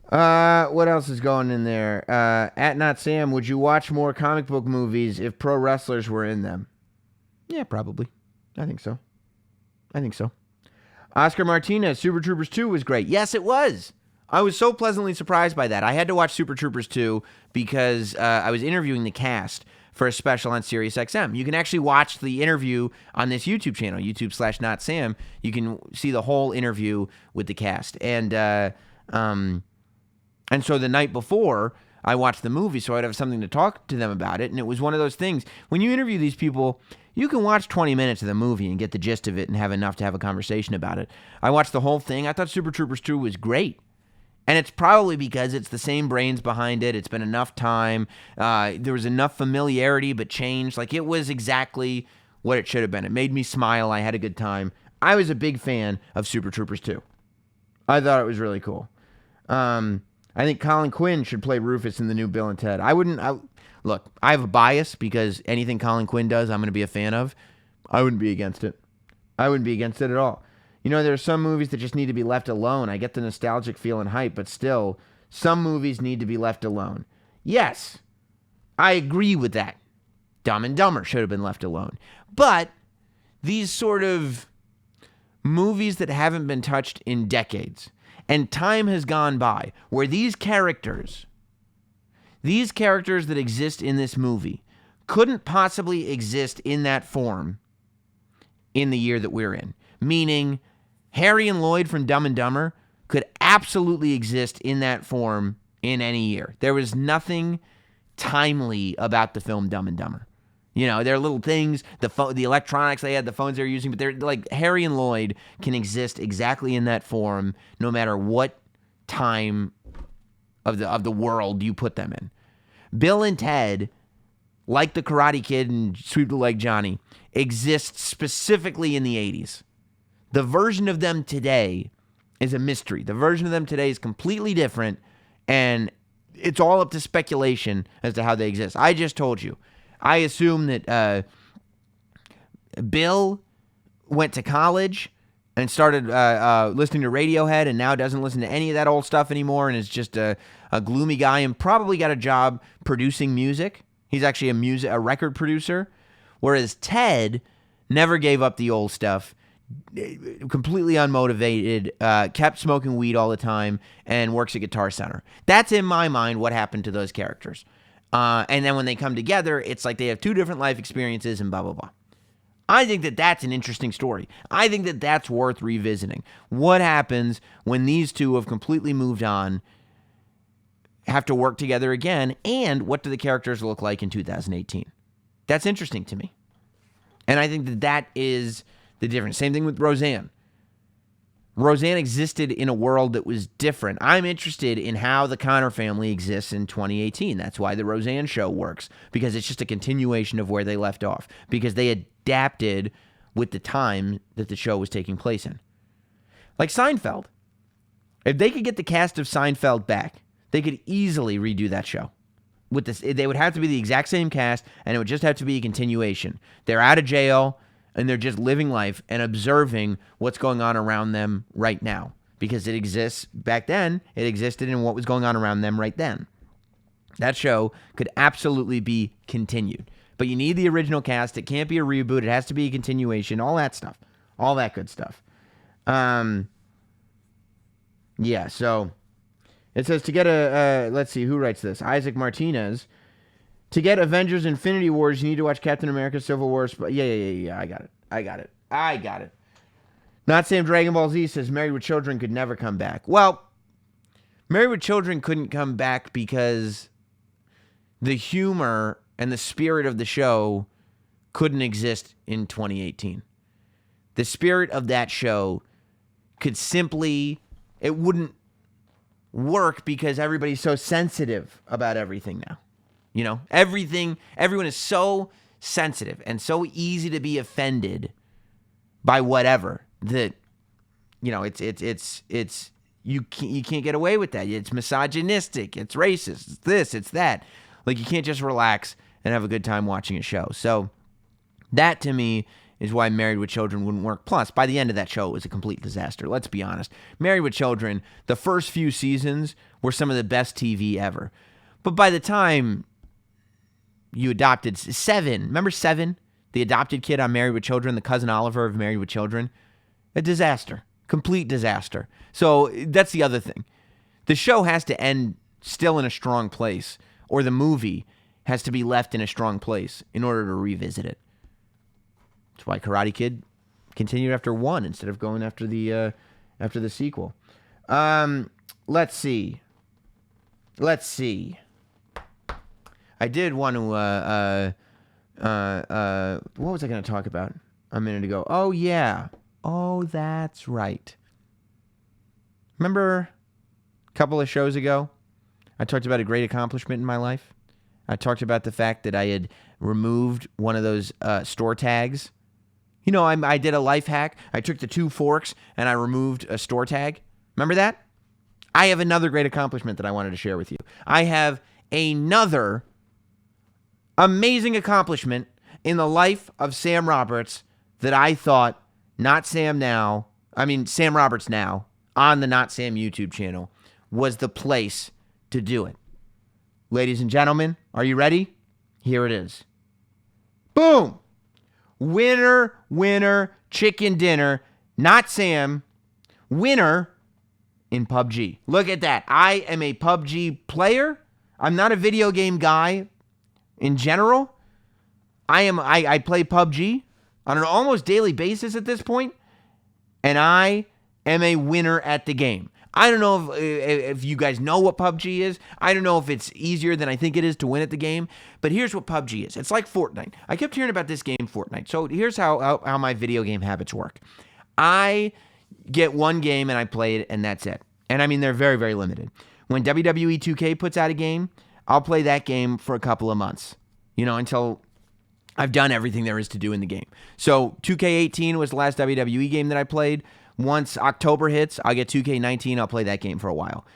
What else is going in there? At notsam, would you watch more comic book movies if pro wrestlers were in them? Yeah, probably. I think so. Oscar Martinez, Super Troopers 2 was great. Yes, it was. I was so pleasantly surprised by that. I had to watch Super Troopers 2 because I was interviewing the cast for a special on SiriusXM. You can actually watch the interview on this YouTube channel, YouTube/notsam. You can see the whole interview with the cast. And so the night before, I watched the movie so I'd have something to talk to them about it. And it was one of those things. When you interview these people, you can watch 20 minutes of the movie and get the gist of it and have enough to have a conversation about it. I watched the whole thing. I thought Super Troopers 2 was great. And it's probably because it's the same brains behind it. It's been enough time. There was enough familiarity but change. Like, it was exactly what it should have been. It made me smile. I had a good time. I was a big fan of Super Troopers 2. I thought it was really cool. I think Colin Quinn should play Rufus in the new Bill and Ted. Look, I have a bias because anything Colin Quinn does, I'm going to be a fan of. I wouldn't be against it. I wouldn't be against it at all. You know, there are some movies that just need to be left alone. I get the nostalgic feel and hype, but still, some movies need to be left alone. Yes, I agree with that. Dumb and Dumber should have been left alone. But these sort of movies that haven't been touched in decades, and time has gone by, where these characters that exist in this movie couldn't possibly exist in that form in the year that we're in. Meaning, Harry and Lloyd from Dumb and Dumber could absolutely exist in that form in any year. There was nothing timely about the film Dumb and Dumber. You know, there are little things, the electronics they had, the phones they were using, but they're like Harry and Lloyd can exist exactly in that form no matter what time of the world you put them in. Bill and Ted, like the Karate Kid and Sweep the Leg Johnny, exist specifically in the 80s. The version of them today is a mystery. The version of them today is completely different, and it's all up to speculation as to how they exist. I just told you. I assume that Bill went to college and started listening to Radiohead and now doesn't listen to any of that old stuff anymore and is just a gloomy guy and probably got a job producing music. He's actually a record producer, whereas Ted never gave up the old stuff. Completely unmotivated, kept smoking weed all the time, and works at Guitar Center. That's, in my mind, what happened to those characters. And then when they come together, it's like they have two different life experiences and blah, blah, blah. I think that that's an interesting story. I think that that's worth revisiting. What happens when these two have completely moved on, have to work together again, and what do the characters look like in 2018? That's interesting to me. And I think that that is the difference. Same thing with Roseanne. Roseanne existed in a world that was different. I'm interested in how the Connor family exists in 2018. That's why the Roseanne show works, because it's just a continuation of where they left off, because they adapted with the time that the show was taking place in. Like Seinfeld. If they could get the cast of Seinfeld back, they could easily redo that show. With this, they would have to be the exact same cast, and it would just have to be a continuation. They're out of jail, and they're just living life and observing what's going on around them right now. Because it exists back then, it existed in what was going on around them right then. That show could absolutely be continued. But you need the original cast. It can't be a reboot. It has to be a continuation. All that stuff. All that good stuff. Yeah, so it says to get let's see, who writes this? Isaac Martinez. To get Avengers Infinity Wars, you need to watch Captain America Civil War. Yeah, I got it. Not Sam Dragon Ball Z says Married with Children could never come back. Well, Married with Children couldn't come back because the humor and the spirit of the show couldn't exist in 2018. The spirit of that show could simply, it wouldn't work because everybody's so sensitive about everything now. You know, everyone is so sensitive and so easy to be offended by whatever that, you know, it's you can't get away with that. It's misogynistic, it's racist, it's this, it's that. Like, you can't just relax and have a good time watching a show. So that to me is why Married with Children wouldn't work. Plus, by the end of that show, it was a complete disaster. Let's be honest. Married with Children, the first few seasons were some of the best TV ever. But by the time you adopted Seven, remember Seven? The adopted kid on Married with Children, the cousin Oliver of Married with Children? A disaster. Complete disaster. So that's the other thing. The show has to end still in a strong place, or the movie has to be left in a strong place in order to revisit it. That's why Karate Kid continued after 1 instead of going after the sequel. Let's see. I did want to what was I going to talk about a minute ago? Oh yeah. Oh, that's right. Remember a couple of shows ago, I talked about a great accomplishment in my life. I talked about the fact that I had removed one of those store tags. You know, I did a life hack. I took the 2 forks and I removed a store tag. Remember that? I have another great accomplishment that I wanted to share with you. I have another amazing accomplishment in the life of Sam Roberts that I thought Sam Roberts Now on the Not Sam YouTube channel was the place to do it. Ladies and gentlemen, are you ready? Here it is. Boom! Winner, chicken dinner, Not Sam, winner in PubG. Look at that. I am a PubG player. I'm not a video game guy in general. I play PubG on an almost daily basis at this point, and I am a winner at the game. I don't know if you guys know what PubG is. I don't know if it's easier than I think it is to win at the game, but here's what PubG is. It's like Fortnite. I kept hearing about this game, Fortnite. So here's how my video game habits work. I get one game and I play it, and that's it. And I mean, they're very, very limited. When WWE 2K puts out a game, I'll play that game for a couple of months, you know, until I've done everything there is to do in the game. So 2K18 was the last WWE game that I played. Once October hits, I'll get 2K19. I'll play that game for a while.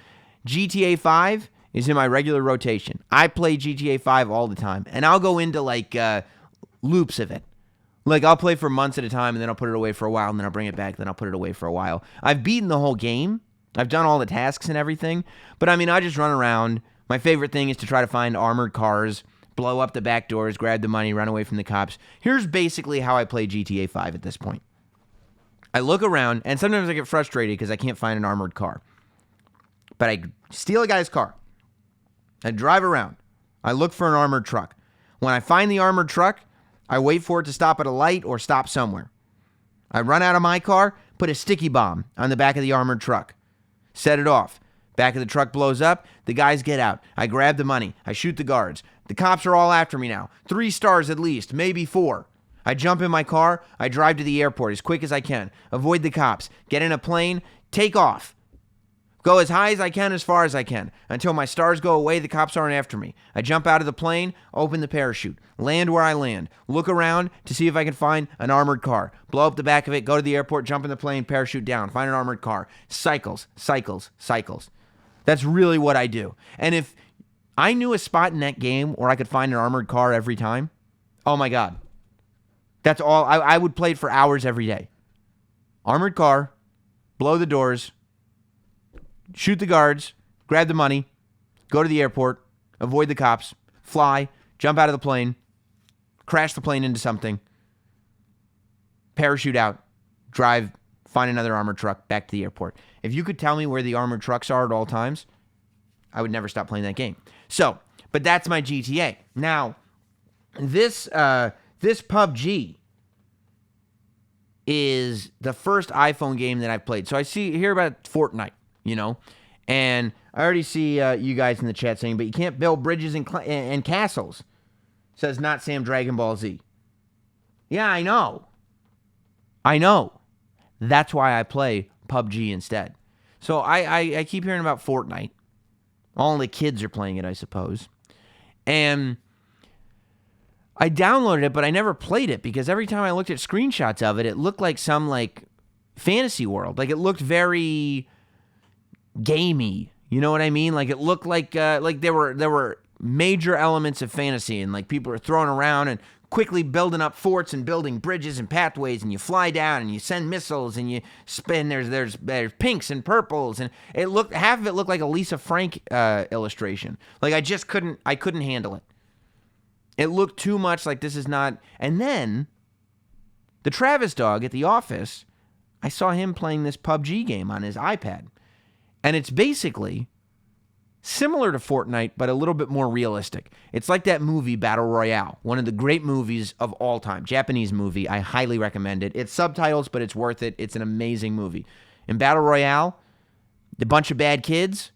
GTA 5 is in my regular rotation. I play GTA 5 all the time, and I'll go into like loops of it. Like, I'll play for months at a time, and then I'll put it away for a while, and then I'll bring it back, then I'll put it away for a while. I've beaten the whole game. I've done all the tasks and everything, but I mean, I just run around. My favorite thing is to try to find armored cars, blow up the back doors, grab the money, run away from the cops. Here's basically how I play GTA 5 at this point. I look around, and sometimes I get frustrated because I can't find an armored car. But I steal a guy's car. I drive around. I look for an armored truck. When I find the armored truck, I wait for it to stop at a light or stop somewhere. I run out of my car, put a sticky bomb on the back of the armored truck. Set it off. Back of the truck blows up. The guys get out. I grab the money. I shoot the guards. The cops are all after me now. 3 stars at least, maybe 4. I jump in my car, I drive to the airport as quick as I can, avoid the cops, get in a plane, take off. Go as high as I can, as far as I can. Until my stars go away, the cops aren't after me. I jump out of the plane, open the parachute, land where I land, look around to see if I can find an armored car, blow up the back of it, go to the airport, jump in the plane, parachute down, find an armored car. Cycles, cycles, cycles. That's really what I do. And if I knew a spot in that game where I could find an armored car every time, oh my God. That's all. I would play it for hours every day. Armored car, blow the doors, shoot the guards, grab the money, go to the airport, avoid the cops, fly, jump out of the plane, crash the plane into something, parachute out, drive, find another armored truck, back to the airport. If you could tell me where the armored trucks are at all times, I would never stop playing that game. So, but that's my GTA. Now, this PubG is the first iPhone game that I've played. So I hear about Fortnite, and I already see you guys in the chat saying, but you can't build bridges and castles, says Not Sam Dragon Ball Z. Yeah, I know. That's why I play PubG instead. So I keep hearing about Fortnite. All the kids are playing it, I suppose. And I downloaded it, but I never played it because every time I looked at screenshots of it, it looked like some fantasy world. Like it looked very gamey. You know what I mean? Like it looked like there were major elements of fantasy, and people are throwing around and quickly building up forts and building bridges and pathways, and you fly down and you send missiles and you spin. There's pinks and purples, and half of it looked like a Lisa Frank illustration. I couldn't handle it. It looked too much like this is not. And then the Travis dog at the office, I saw him playing this PubG game on his iPad. And it's basically similar to Fortnite, but a little bit more realistic. It's like that movie Battle Royale, one of the great movies of all time. Japanese movie. I highly recommend it. It's subtitles, but it's worth it. It's an amazing movie. In Battle Royale, the bunch of bad kids,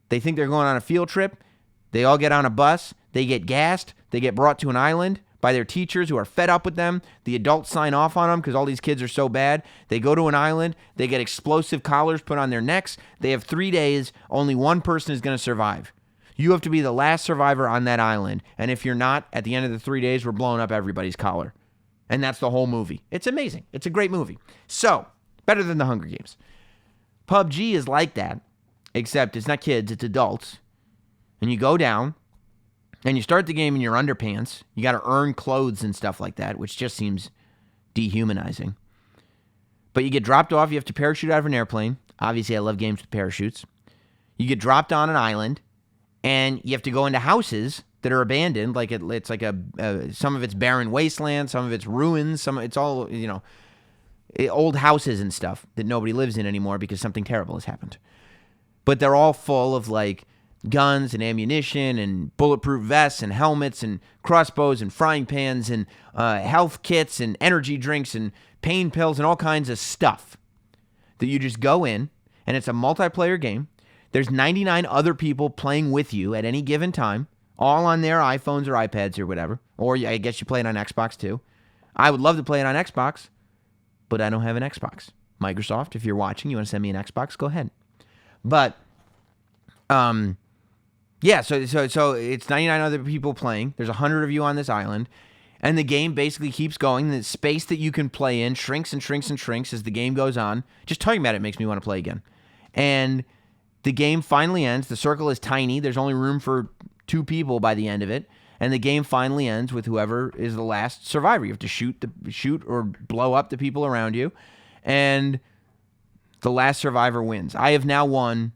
they think they're going on a field trip. They all get on a bus. They get gassed. They get brought to an island by their teachers who are fed up with them. The adults sign off on them because all these kids are so bad. They go to an island. They get explosive collars put on their necks. They have 3 days. Only one person is going to survive. You have to be the last survivor on that island. And if you're not, at the end of the 3 days, we're blowing up everybody's collar. And that's the whole movie. It's amazing. It's a great movie. So, better than the Hunger Games. PubG is like that, except it's not kids, it's adults. And you go down, and you start the game in your underpants. You got to earn clothes and stuff like that, which just seems dehumanizing. But you get dropped off. You have to parachute out of an airplane. Obviously, I love games with parachutes. You get dropped on an island, and you have to go into houses that are abandoned. It's like some of it's barren wasteland, some of it's ruins, it's all old houses and stuff that nobody lives in anymore because something terrible has happened. But they're all full of guns and ammunition and bulletproof vests and helmets and crossbows and frying pans and health kits and energy drinks and pain pills and all kinds of stuff that you just go in, and it's a multiplayer game. There's 99 other people playing with you at any given time, all on their iPhones or iPads or whatever. Or I guess you play it on Xbox too. I would love to play it on Xbox, but I don't have an Xbox. Microsoft, if you're watching, you want to send me an Xbox, go ahead. But yeah, so it's 99 other people playing. There's 100 of you on this island, and the game basically keeps going. The space that you can play in shrinks and shrinks and shrinks as the game goes on. Just talking about it makes me want to play again. And the game finally ends. The circle is tiny. There's only room for 2 people by the end of it, and the game finally ends with whoever is the last survivor. You have to shoot or blow up the people around you, and the last survivor wins. I have now won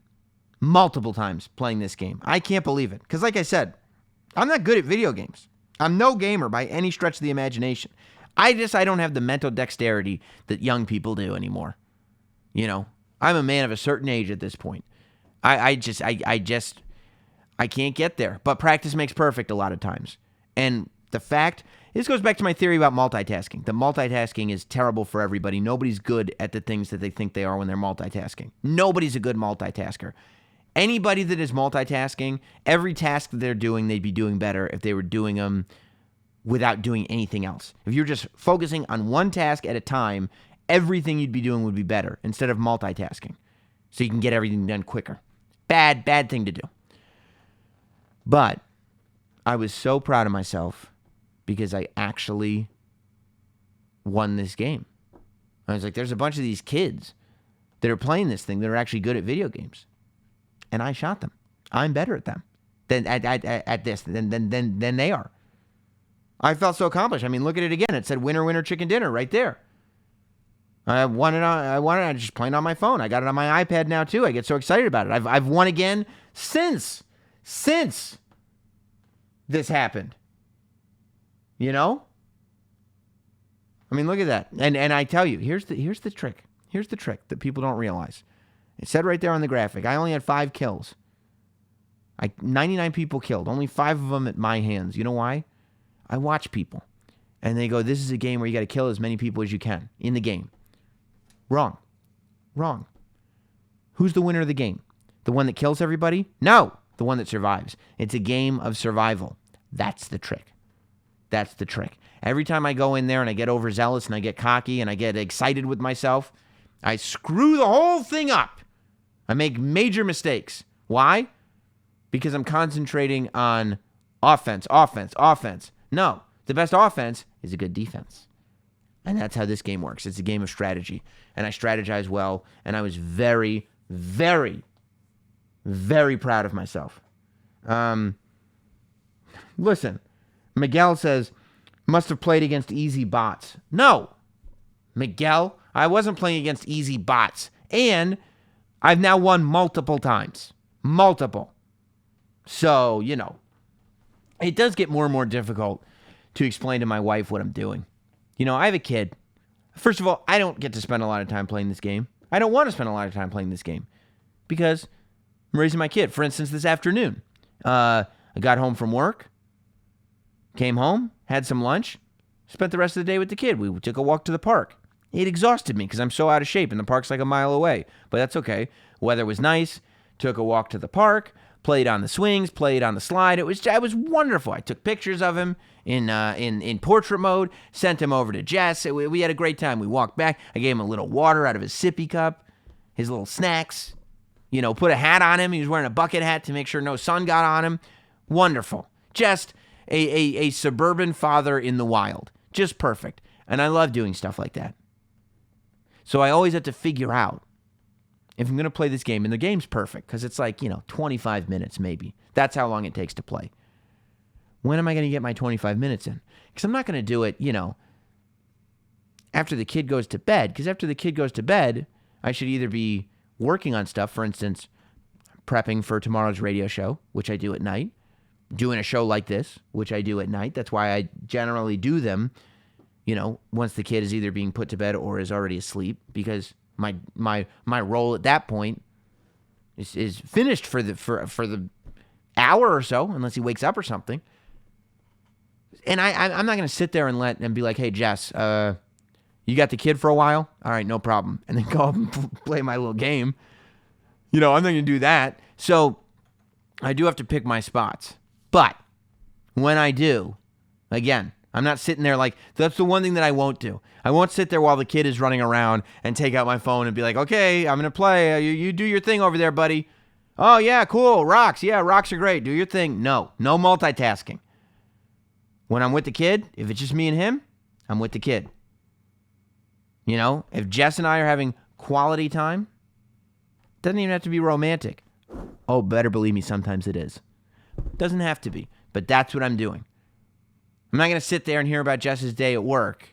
multiple times playing this game. I can't believe it. Because like I said, I'm not good at video games. I'm no gamer by any stretch of the imagination. I don't have the mental dexterity that young people do anymore. I'm a man of a certain age at this point. I can't get there. But practice makes perfect a lot of times. And this goes back to my theory about multitasking. The multitasking is terrible for everybody. Nobody's good at the things that they think they are when they're multitasking. Nobody's a good multitasker. Anybody that is multitasking, every task that they're doing, they'd be doing better if they were doing them without doing anything else. If you're just focusing on one task at a time, everything you'd be doing would be better instead of multitasking. so you can get everything done quicker. Bad thing to do. But I was so proud of myself because I actually won this game. I was like, there's a bunch of these kids that are playing this thing that are actually good at video games. And I shot them. I'm better at them than at this than they are. I felt so accomplished. I mean, look at it again. It said winner, winner, chicken dinner right there. I won it. I just playing on my phone. I got it on my iPad now too. I get so excited about it. I've won again since this happened. You know? I mean, look at that. And I tell you, here's the trick. Here's the trick that people don't realize. It said right there on the graphic, I only had 5 kills. 99 people killed, only 5 of them at my hands. You know why? I watch people, and they go, this is a game where you got to kill as many people as you can in the game. Wrong. Who's the winner of the game? The one that kills everybody? No, the one that survives. It's a game of survival. That's the trick. Every time I go in there and I get overzealous and I get cocky and I get excited with myself, I screw the whole thing up. I make major mistakes. Why? Because I'm concentrating on offense. No, the best offense is a good defense. And that's how this game works. It's a game of strategy. And I strategize well. And I was very, very, very proud of myself. Listen, Miguel says, must have played against easy bots. No, Miguel, I wasn't playing against easy bots. And I've now won multiple times. Multiple. So, you know, it does get more and more difficult to explain to my wife what I'm doing. You know, I have a kid. First of all, I don't get to spend a lot of time playing this game. I don't want to spend a lot of time playing this game because I'm raising my kid. For instance, this afternoon, I got home from work, came home, had some lunch, spent the rest of the day with the kid. We took a walk to the park. It exhausted me because I'm so out of shape, and the park's like a mile away. But that's okay. Weather was nice. Took a walk to the park. Played on the swings. Played on the slide. It was wonderful. I took pictures of him in portrait mode. Sent him over to Jess. We had a great time. We walked back. I gave him a little water out of his sippy cup. His little snacks. You know, put a hat on him. He was wearing a bucket hat to make sure no sun got on him. Wonderful. Just a suburban father in the wild. Just perfect. And I love doing stuff like that. So I always have to figure out if I'm going to play this game, and the game's perfect because it's like, 25 minutes maybe. That's how long it takes to play. When am I going to get my 25 minutes in? Because I'm not going to do it, after the kid goes to bed. Because after the kid goes to bed, I should either be working on stuff, for instance, prepping for tomorrow's radio show, which I do at night, doing a show like this, which I do at night. That's why I generally do them once the kid is either being put to bed or is already asleep, because my role at that point is finished for the hour or so, unless he wakes up or something. And I'm not going to sit there and be like, hey, Jess, you got the kid for a while? All right, no problem. And then go up and play my little game. I'm not going to do that. So I do have to pick my spots. But when I do, again, I'm not sitting there that's the one thing that I won't do. I won't sit there while the kid is running around and take out my phone and be like, okay, I'm going to play. You do your thing over there, buddy. Oh, yeah, cool. Rocks. Yeah, rocks are great. Do your thing. No multitasking. When I'm with the kid, if it's just me and him, I'm with the kid. If Jess and I are having quality time, it doesn't even have to be romantic. Oh, better believe me, sometimes it is. Doesn't have to be, but that's what I'm doing. I'm not going to sit there and hear about Jess's day at work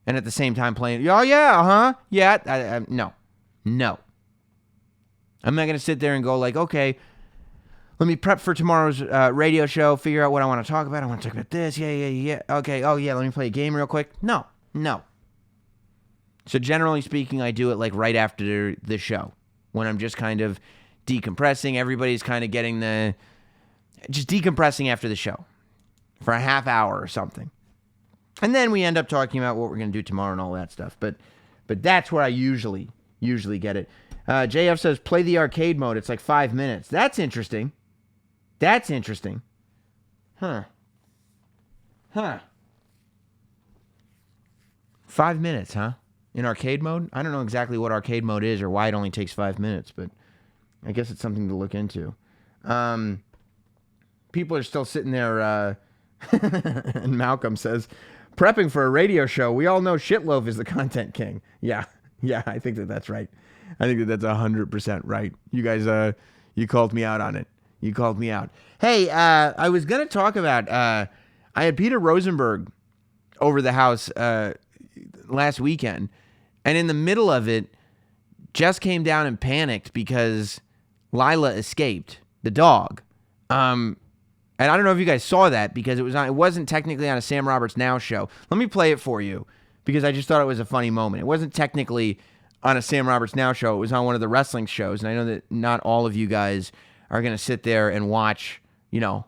and at the same time playing, oh, yeah, uh-huh, yeah. No. I'm not going to sit there and go okay, let me prep for tomorrow's radio show, figure out what I want to talk about. I want to talk about this. Yeah. Okay, oh, yeah, let me play a game real quick. No. So generally speaking, I do it right after the show when I'm just kind of decompressing. Everybody's kind of getting just decompressing after the show for a half hour or something. And then we end up talking about what we're going to do tomorrow and all that stuff. But that's where I usually get it. JF says, play the arcade mode. It's 5 minutes. That's interesting. Huh. 5 minutes, huh? In arcade mode? I don't know exactly what arcade mode is or why it only takes 5 minutes, but I guess it's something to look into. People are still sitting there, and Malcolm says, prepping for a radio show. We all know Shitloaf is the content king. Yeah, I think that's right. I think that's 100% right. You guys, you called me out on it. You called me out. Hey, I was going to talk about, I had Peter Rosenberg over the house last weekend, and in the middle of it, Jess came down and panicked because Lila escaped, the dog. And I don't know if you guys saw that because it wasn't technically on a Sam Roberts Now show. Let me play it for you because I just thought it was a funny moment. It wasn't technically on a Sam Roberts Now show. It was on one of the wrestling shows. And I know that not all of you guys are going to sit there and watch,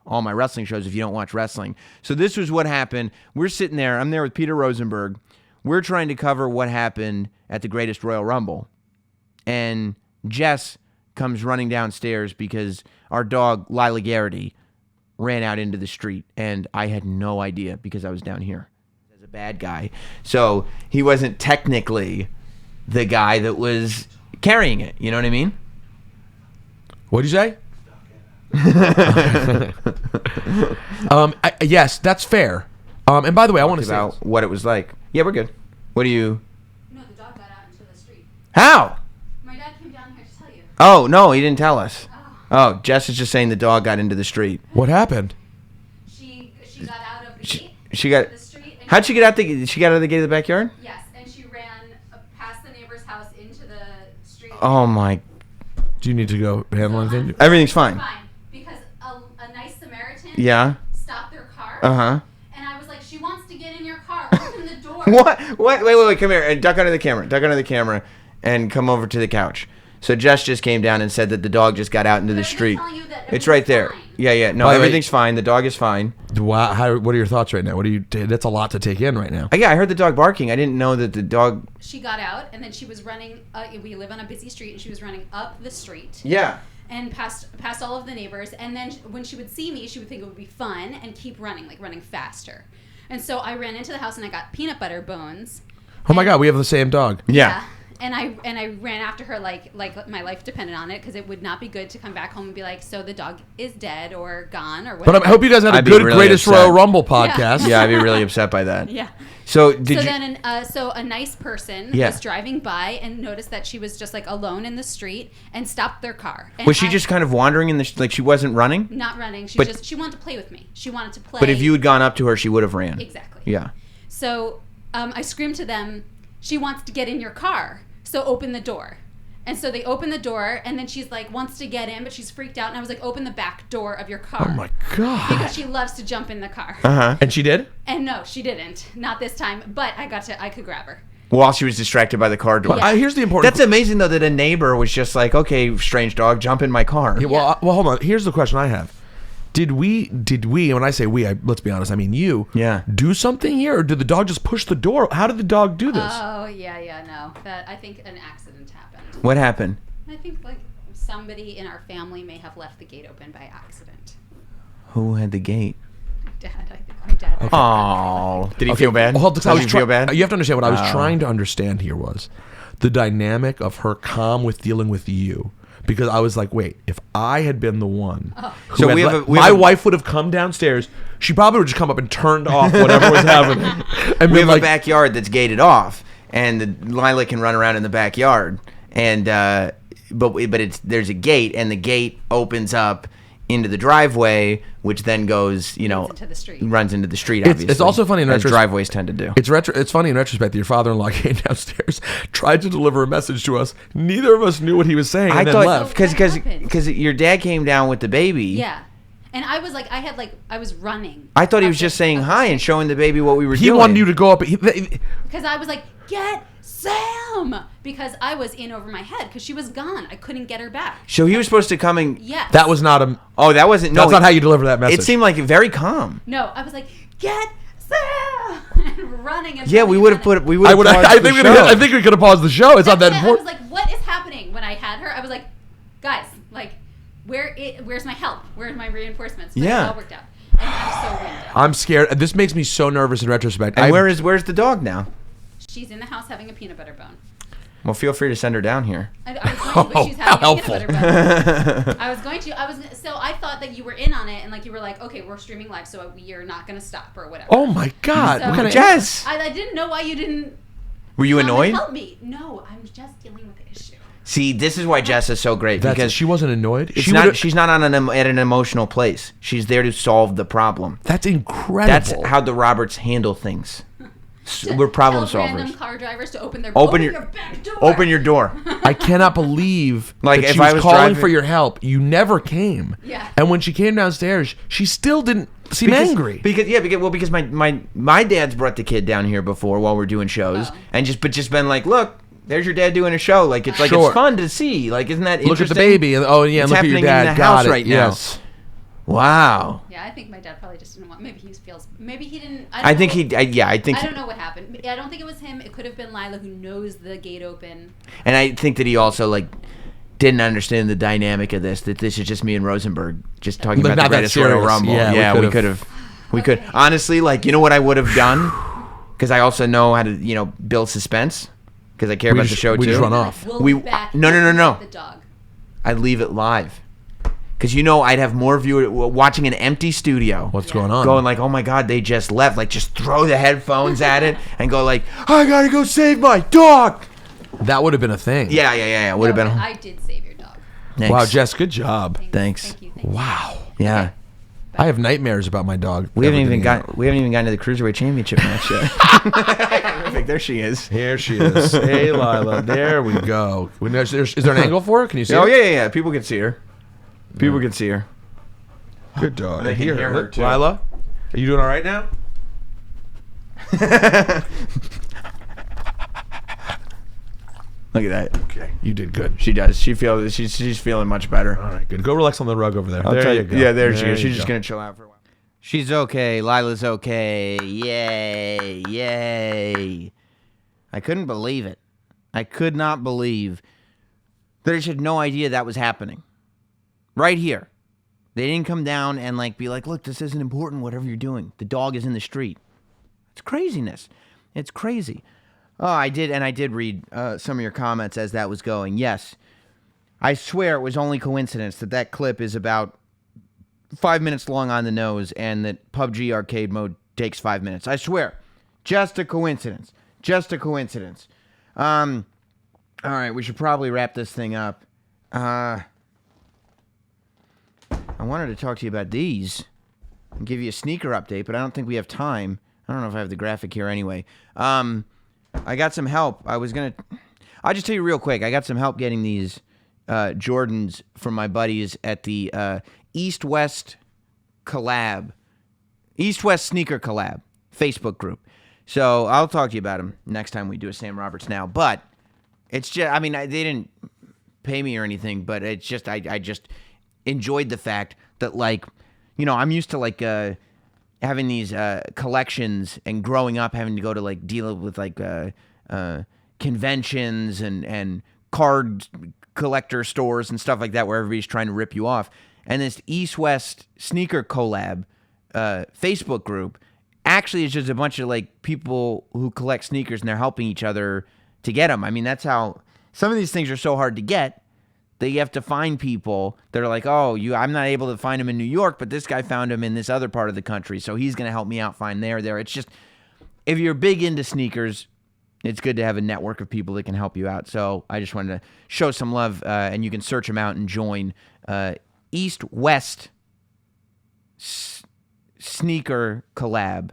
all my wrestling shows if you don't watch wrestling. So this was what happened. We're sitting there. I'm there with Peter Rosenberg. We're trying to cover what happened at the Greatest Royal Rumble. And Jess comes running downstairs because our dog, Lila Garrity, ran out into the street, and I had no idea because I was down here as a bad guy. So he wasn't technically the guy that was carrying it. You know what I mean? What'd you say? Yes, that's fair. And by the way, I want to say about what it was like. Yeah, we're good. What do you... No, the dog got out into the street. How? My dad came down here to tell you. Oh, no, he didn't tell us. Oh, Jess is just saying the dog got into the street. What happened? She got out of the gate. She got... The street. How'd she get out she got out of the gate of the backyard? Yes, and she ran past the neighbor's house into the street. Oh, my... Do you need to go handle anything? Everything's fine. Fine, because a nice Samaritan stopped their car. Uh-huh. And I was like, she wants to get in your car. Open the door. What? Wait, come here. And duck under the camera and come over to the couch. So Jess just came down and said that the dog just got out into the street. It's right there. Fine. Yeah. No, everything's fine. The dog is fine. Wow, what are your thoughts right now? That's a lot to take in right now. Yeah, I heard the dog barking. I didn't know that the dog... She got out, and then she was running... we live on a busy street, and she was running up the street. Yeah. And past all of the neighbors. And then when she would see me, she would think it would be fun and keep running, like running faster. And so I ran into the house, and I got peanut butter bones. Oh my God, we have the same dog. Yeah. And I ran after her like my life depended on it because it would not be good to come back home and be like, so the dog is dead or gone or whatever. But I hope you guys had a good really Greatest upset. Royal Rumble podcast. Yeah, I'd be really upset by that. Yeah. So a nice person was driving by and noticed that she was just like alone in the street and stopped their car. And was she just kind of wandering in the like she wasn't running? Not running. She wanted to play with me. She wanted to play. But if you had gone up to her, she would have ran. Exactly. Yeah. So I screamed to them, she wants to get in your car. So open the door. And so they open the door, and then she's like, wants to get in, but she's freaked out. And I was like, open the back door of your car. Oh, my God. Because she loves to jump in the car. Uh-huh. And she did? And no, she didn't. Not this time. But I could grab her. While she was distracted by the car door. Yeah. Here's the important... That's amazing, though, that a neighbor was just like, okay, strange dog, jump in my car. Yeah, well, hold on. Here's the question I have. Did we, and when I say we, let's be honest, I mean you, do something here? Or did the dog just push the door? How did the dog do this? Oh, yeah, no. I think an accident happened. What happened? I think, like, somebody in our family may have left the gate open by accident. Who had the gate? My dad, I think my dad. Okay. Oh, did he feel bad? Well, did he feel bad? You have to understand what I was trying to understand here was the dynamic of her calm with dealing with you. Because I was like, wait, if I had been the one, my wife would have come downstairs. She probably would just come up and turned off whatever was happening. And we have a backyard that's gated off, and Lila can run around in the backyard. And but there's a gate, and the gate opens up into the driveway, which then goes, runs into the street. Obviously, it's also funny in retrospect. Driveways tend to do. It's funny in retrospect that your father-in-law came downstairs, tried to deliver a message to us. Neither of us knew what he was saying, and then left. Because your dad came down with the baby. Yeah. And I was like, I was running. I thought he was just saying hi and showing the baby what we were doing. He wanted you to go up. Because I was like, get Sam! Because I was in over my head because she was gone. I couldn't get her back. So he was supposed to come and... Yes. That was not a... Oh, that wasn't... No, that's not how you deliver that message. It seemed like very calm. No, I was like, get Sam! And running. And yeah, we would have put... I think we could have paused the show. It's not that important. I was like, what is happening? When I had her, I was like, guys, like... Where's my help? Where's my reinforcements? But it all worked out. And I'm so winded. I'm scared. This makes me so nervous in retrospect. And where's the dog now? She's in the house having a peanut butter bone. Well, feel free to send her down here. I was going to, but she's having a peanut butter brownie. I was going to. So I thought that you were in on it, and like you were like, okay, we're streaming live, so you're not going to stop or whatever. Oh my God! So, what kind of Jess? I didn't know why you didn't. Were you annoyed? Help me! No, I'm just dealing with the issue. See, this is why Jess is so great because she wasn't annoyed. She's not at an emotional place. She's there to solve the problem. That's incredible. That's how the Roberts handle things. We're problem Tell solvers. random car drivers to open your back door. Open your door. I cannot believe like that if she was I was calling driving, for your help. You never came. Yeah. And when she came downstairs, she still didn't seem angry. Because my dad's brought the kid down here before while we're doing shows and just been like, look, there's your dad doing a show. Like it's like it's fun to see. Like isn't that interesting? Look at the baby and look at your dad. In the Got house it. right now. Yes. Wow. Yeah, I think my dad probably just didn't want. Maybe he didn't. I don't know what happened. I don't think it was him. It could have been Lila, who knows the gate open. And I think that he also like didn't understand the dynamic of this. That this is just me and Rosenberg just talking about the greatest Royal Rumble. Yeah, we could have. We could honestly, like, you know what I would have done, because I also know how to build suspense because I care about the show too. We just run off. We'll be back. No. The dog. I'd leave it live. Because I'd have more viewers watching an empty studio. What's going on? Going like, oh my God, they just left. Like, just throw the headphones at it and go like, I gotta go save my dog. That would have been a thing. Yeah. Would have been. I did save your dog. Thanks. Wow, Jess, good job. Thanks. Thank you. Wow. Yeah. I have nightmares about my dog. We haven't even gotten to the Cruiserweight Championship match yet. There she is. Here she is. Hey, Lila. There we go. Is there an angle for her? Can you see her? Oh, yeah. People can see her. People can see her. Good dog. They can hear her, too. Lila, are you doing all right now? Look at that. Okay, you did good. She does. She's feeling much better. All right, good. Go relax on the rug over there. There you go. Yeah, there she is. you She's just going to chill out for a while. She's okay. Lila's okay. Yay. I couldn't believe it. I could not believe that I had no idea that was happening. Right here. They didn't come down and be like, look, this isn't important, whatever you're doing. The dog is in the street. It's craziness. It's crazy. Oh, I did read some of your comments as that was going. Yes. I swear it was only coincidence that clip is about 5 minutes long on the nose and that PubG arcade mode takes 5 minutes. I swear. Just a coincidence. All right, we should probably wrap this thing up. I wanted to talk to you about these and give you a sneaker update, but I don't think we have time. I don't know if I have the graphic here anyway. I got some help. I'll just tell you real quick. I got some help getting these Jordans from my buddies at the East-West Sneaker Collab Facebook group. So I'll talk to you about them next time we do a Sam Roberts Now. But it's just, they didn't pay me or anything, but it's just, I just enjoyed the fact that, I'm used to, having these collections and growing up having to go to, deal with, conventions and card collector stores and stuff like that where everybody's trying to rip you off. And this East-West Sneaker Collab Facebook group actually is just a bunch of, people who collect sneakers and they're helping each other to get them. That's how some of these things are so hard to get that you have to find people that are like, I'm not able to find them in New York, but this guy found them in this other part of the country, so he's going to help me out find there. It's just, if you're big into sneakers, it's good to have a network of people that can help you out. So I just wanted to show some love, and you can search them out and join East-West Sneaker Collab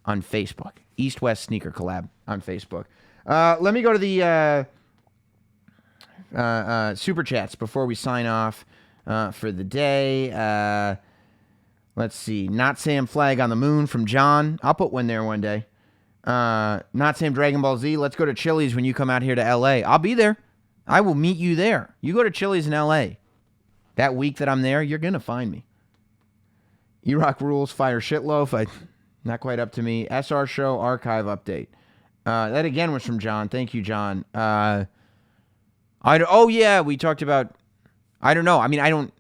on Facebook. East-West Sneaker Collab on Facebook. Let me go to the super chats before we sign off for the day. Let's see. Not Sam Flag on the Moon from John. I'll put one there one day. Not Sam Dragon Ball Z. Let's go to Chili's when you come out here to L.A. I'll be there. I will meet you there. You go to Chili's in L.A. That week that I'm there, you're going to find me. E-Rock Rules, Fire Shitloaf. Not quite up to me. SR Show Archive Update. That again was from John. Thank you, John. We talked about, I don't know. I don't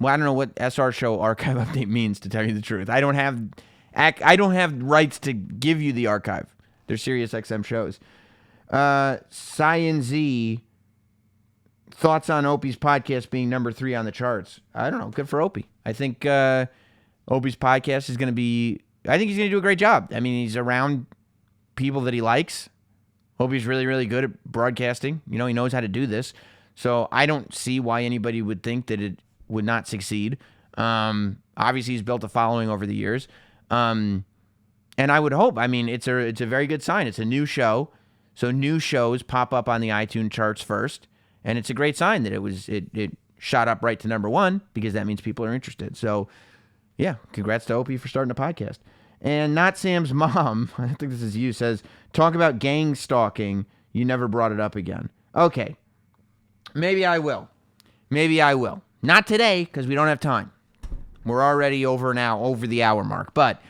know what SR Show Archive Update means, to tell you the truth. I don't have rights to give you the archive. They're SiriusXM shows. Cyan Z, thoughts on Opie's podcast being number 3 on the charts. I don't know. Good for Opie. I think Opie's podcast is going to be, I think he's going to do a great job. I mean, he's around people that he likes. Opie's really, really good at broadcasting. You know, he knows how to do this. So I don't see why anybody would think that it would not succeed. Obviously, he's built a following over the years. And I would hope, I mean, it's a very good sign. It's a new show. So new shows pop up on the iTunes charts first. And it's a great sign that it shot up right to number 1 because that means people are interested. So, yeah, congrats to Opie for starting a podcast. And Not Sam's mom, I think this is you, says, talk about gang stalking. You never brought it up again. Okay. Maybe I will. Not today because we don't have time. We're already over the hour mark. But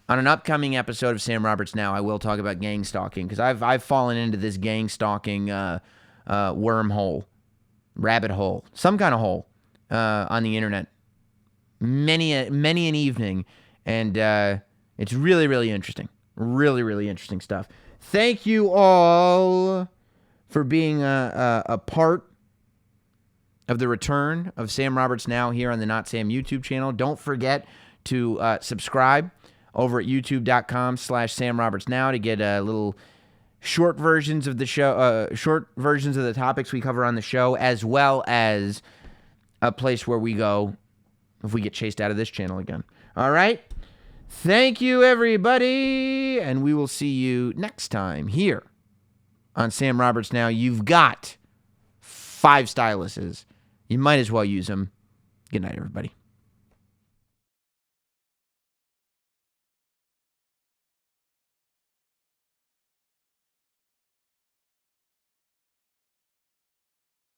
on an upcoming episode of Sam Roberts Now, I will talk about gang stalking because I've fallen into this gang stalking wormhole, rabbit hole, some kind of hole on the internet. Many an evening, and it's really, really interesting. Really, really interesting stuff. Thank you all for being a part of the return of Sam Roberts Now here on the Not Sam YouTube channel. Don't forget to subscribe over at youtube.com/Sam Roberts Now to get little short versions of the show, short versions of the topics we cover on the show, as well as a place where we go if we get chased out of this channel again. All right? Thank you, everybody, and we will see you next time here on Sam Roberts Now. You've got 5 styluses. You might as well use them. Good night, everybody.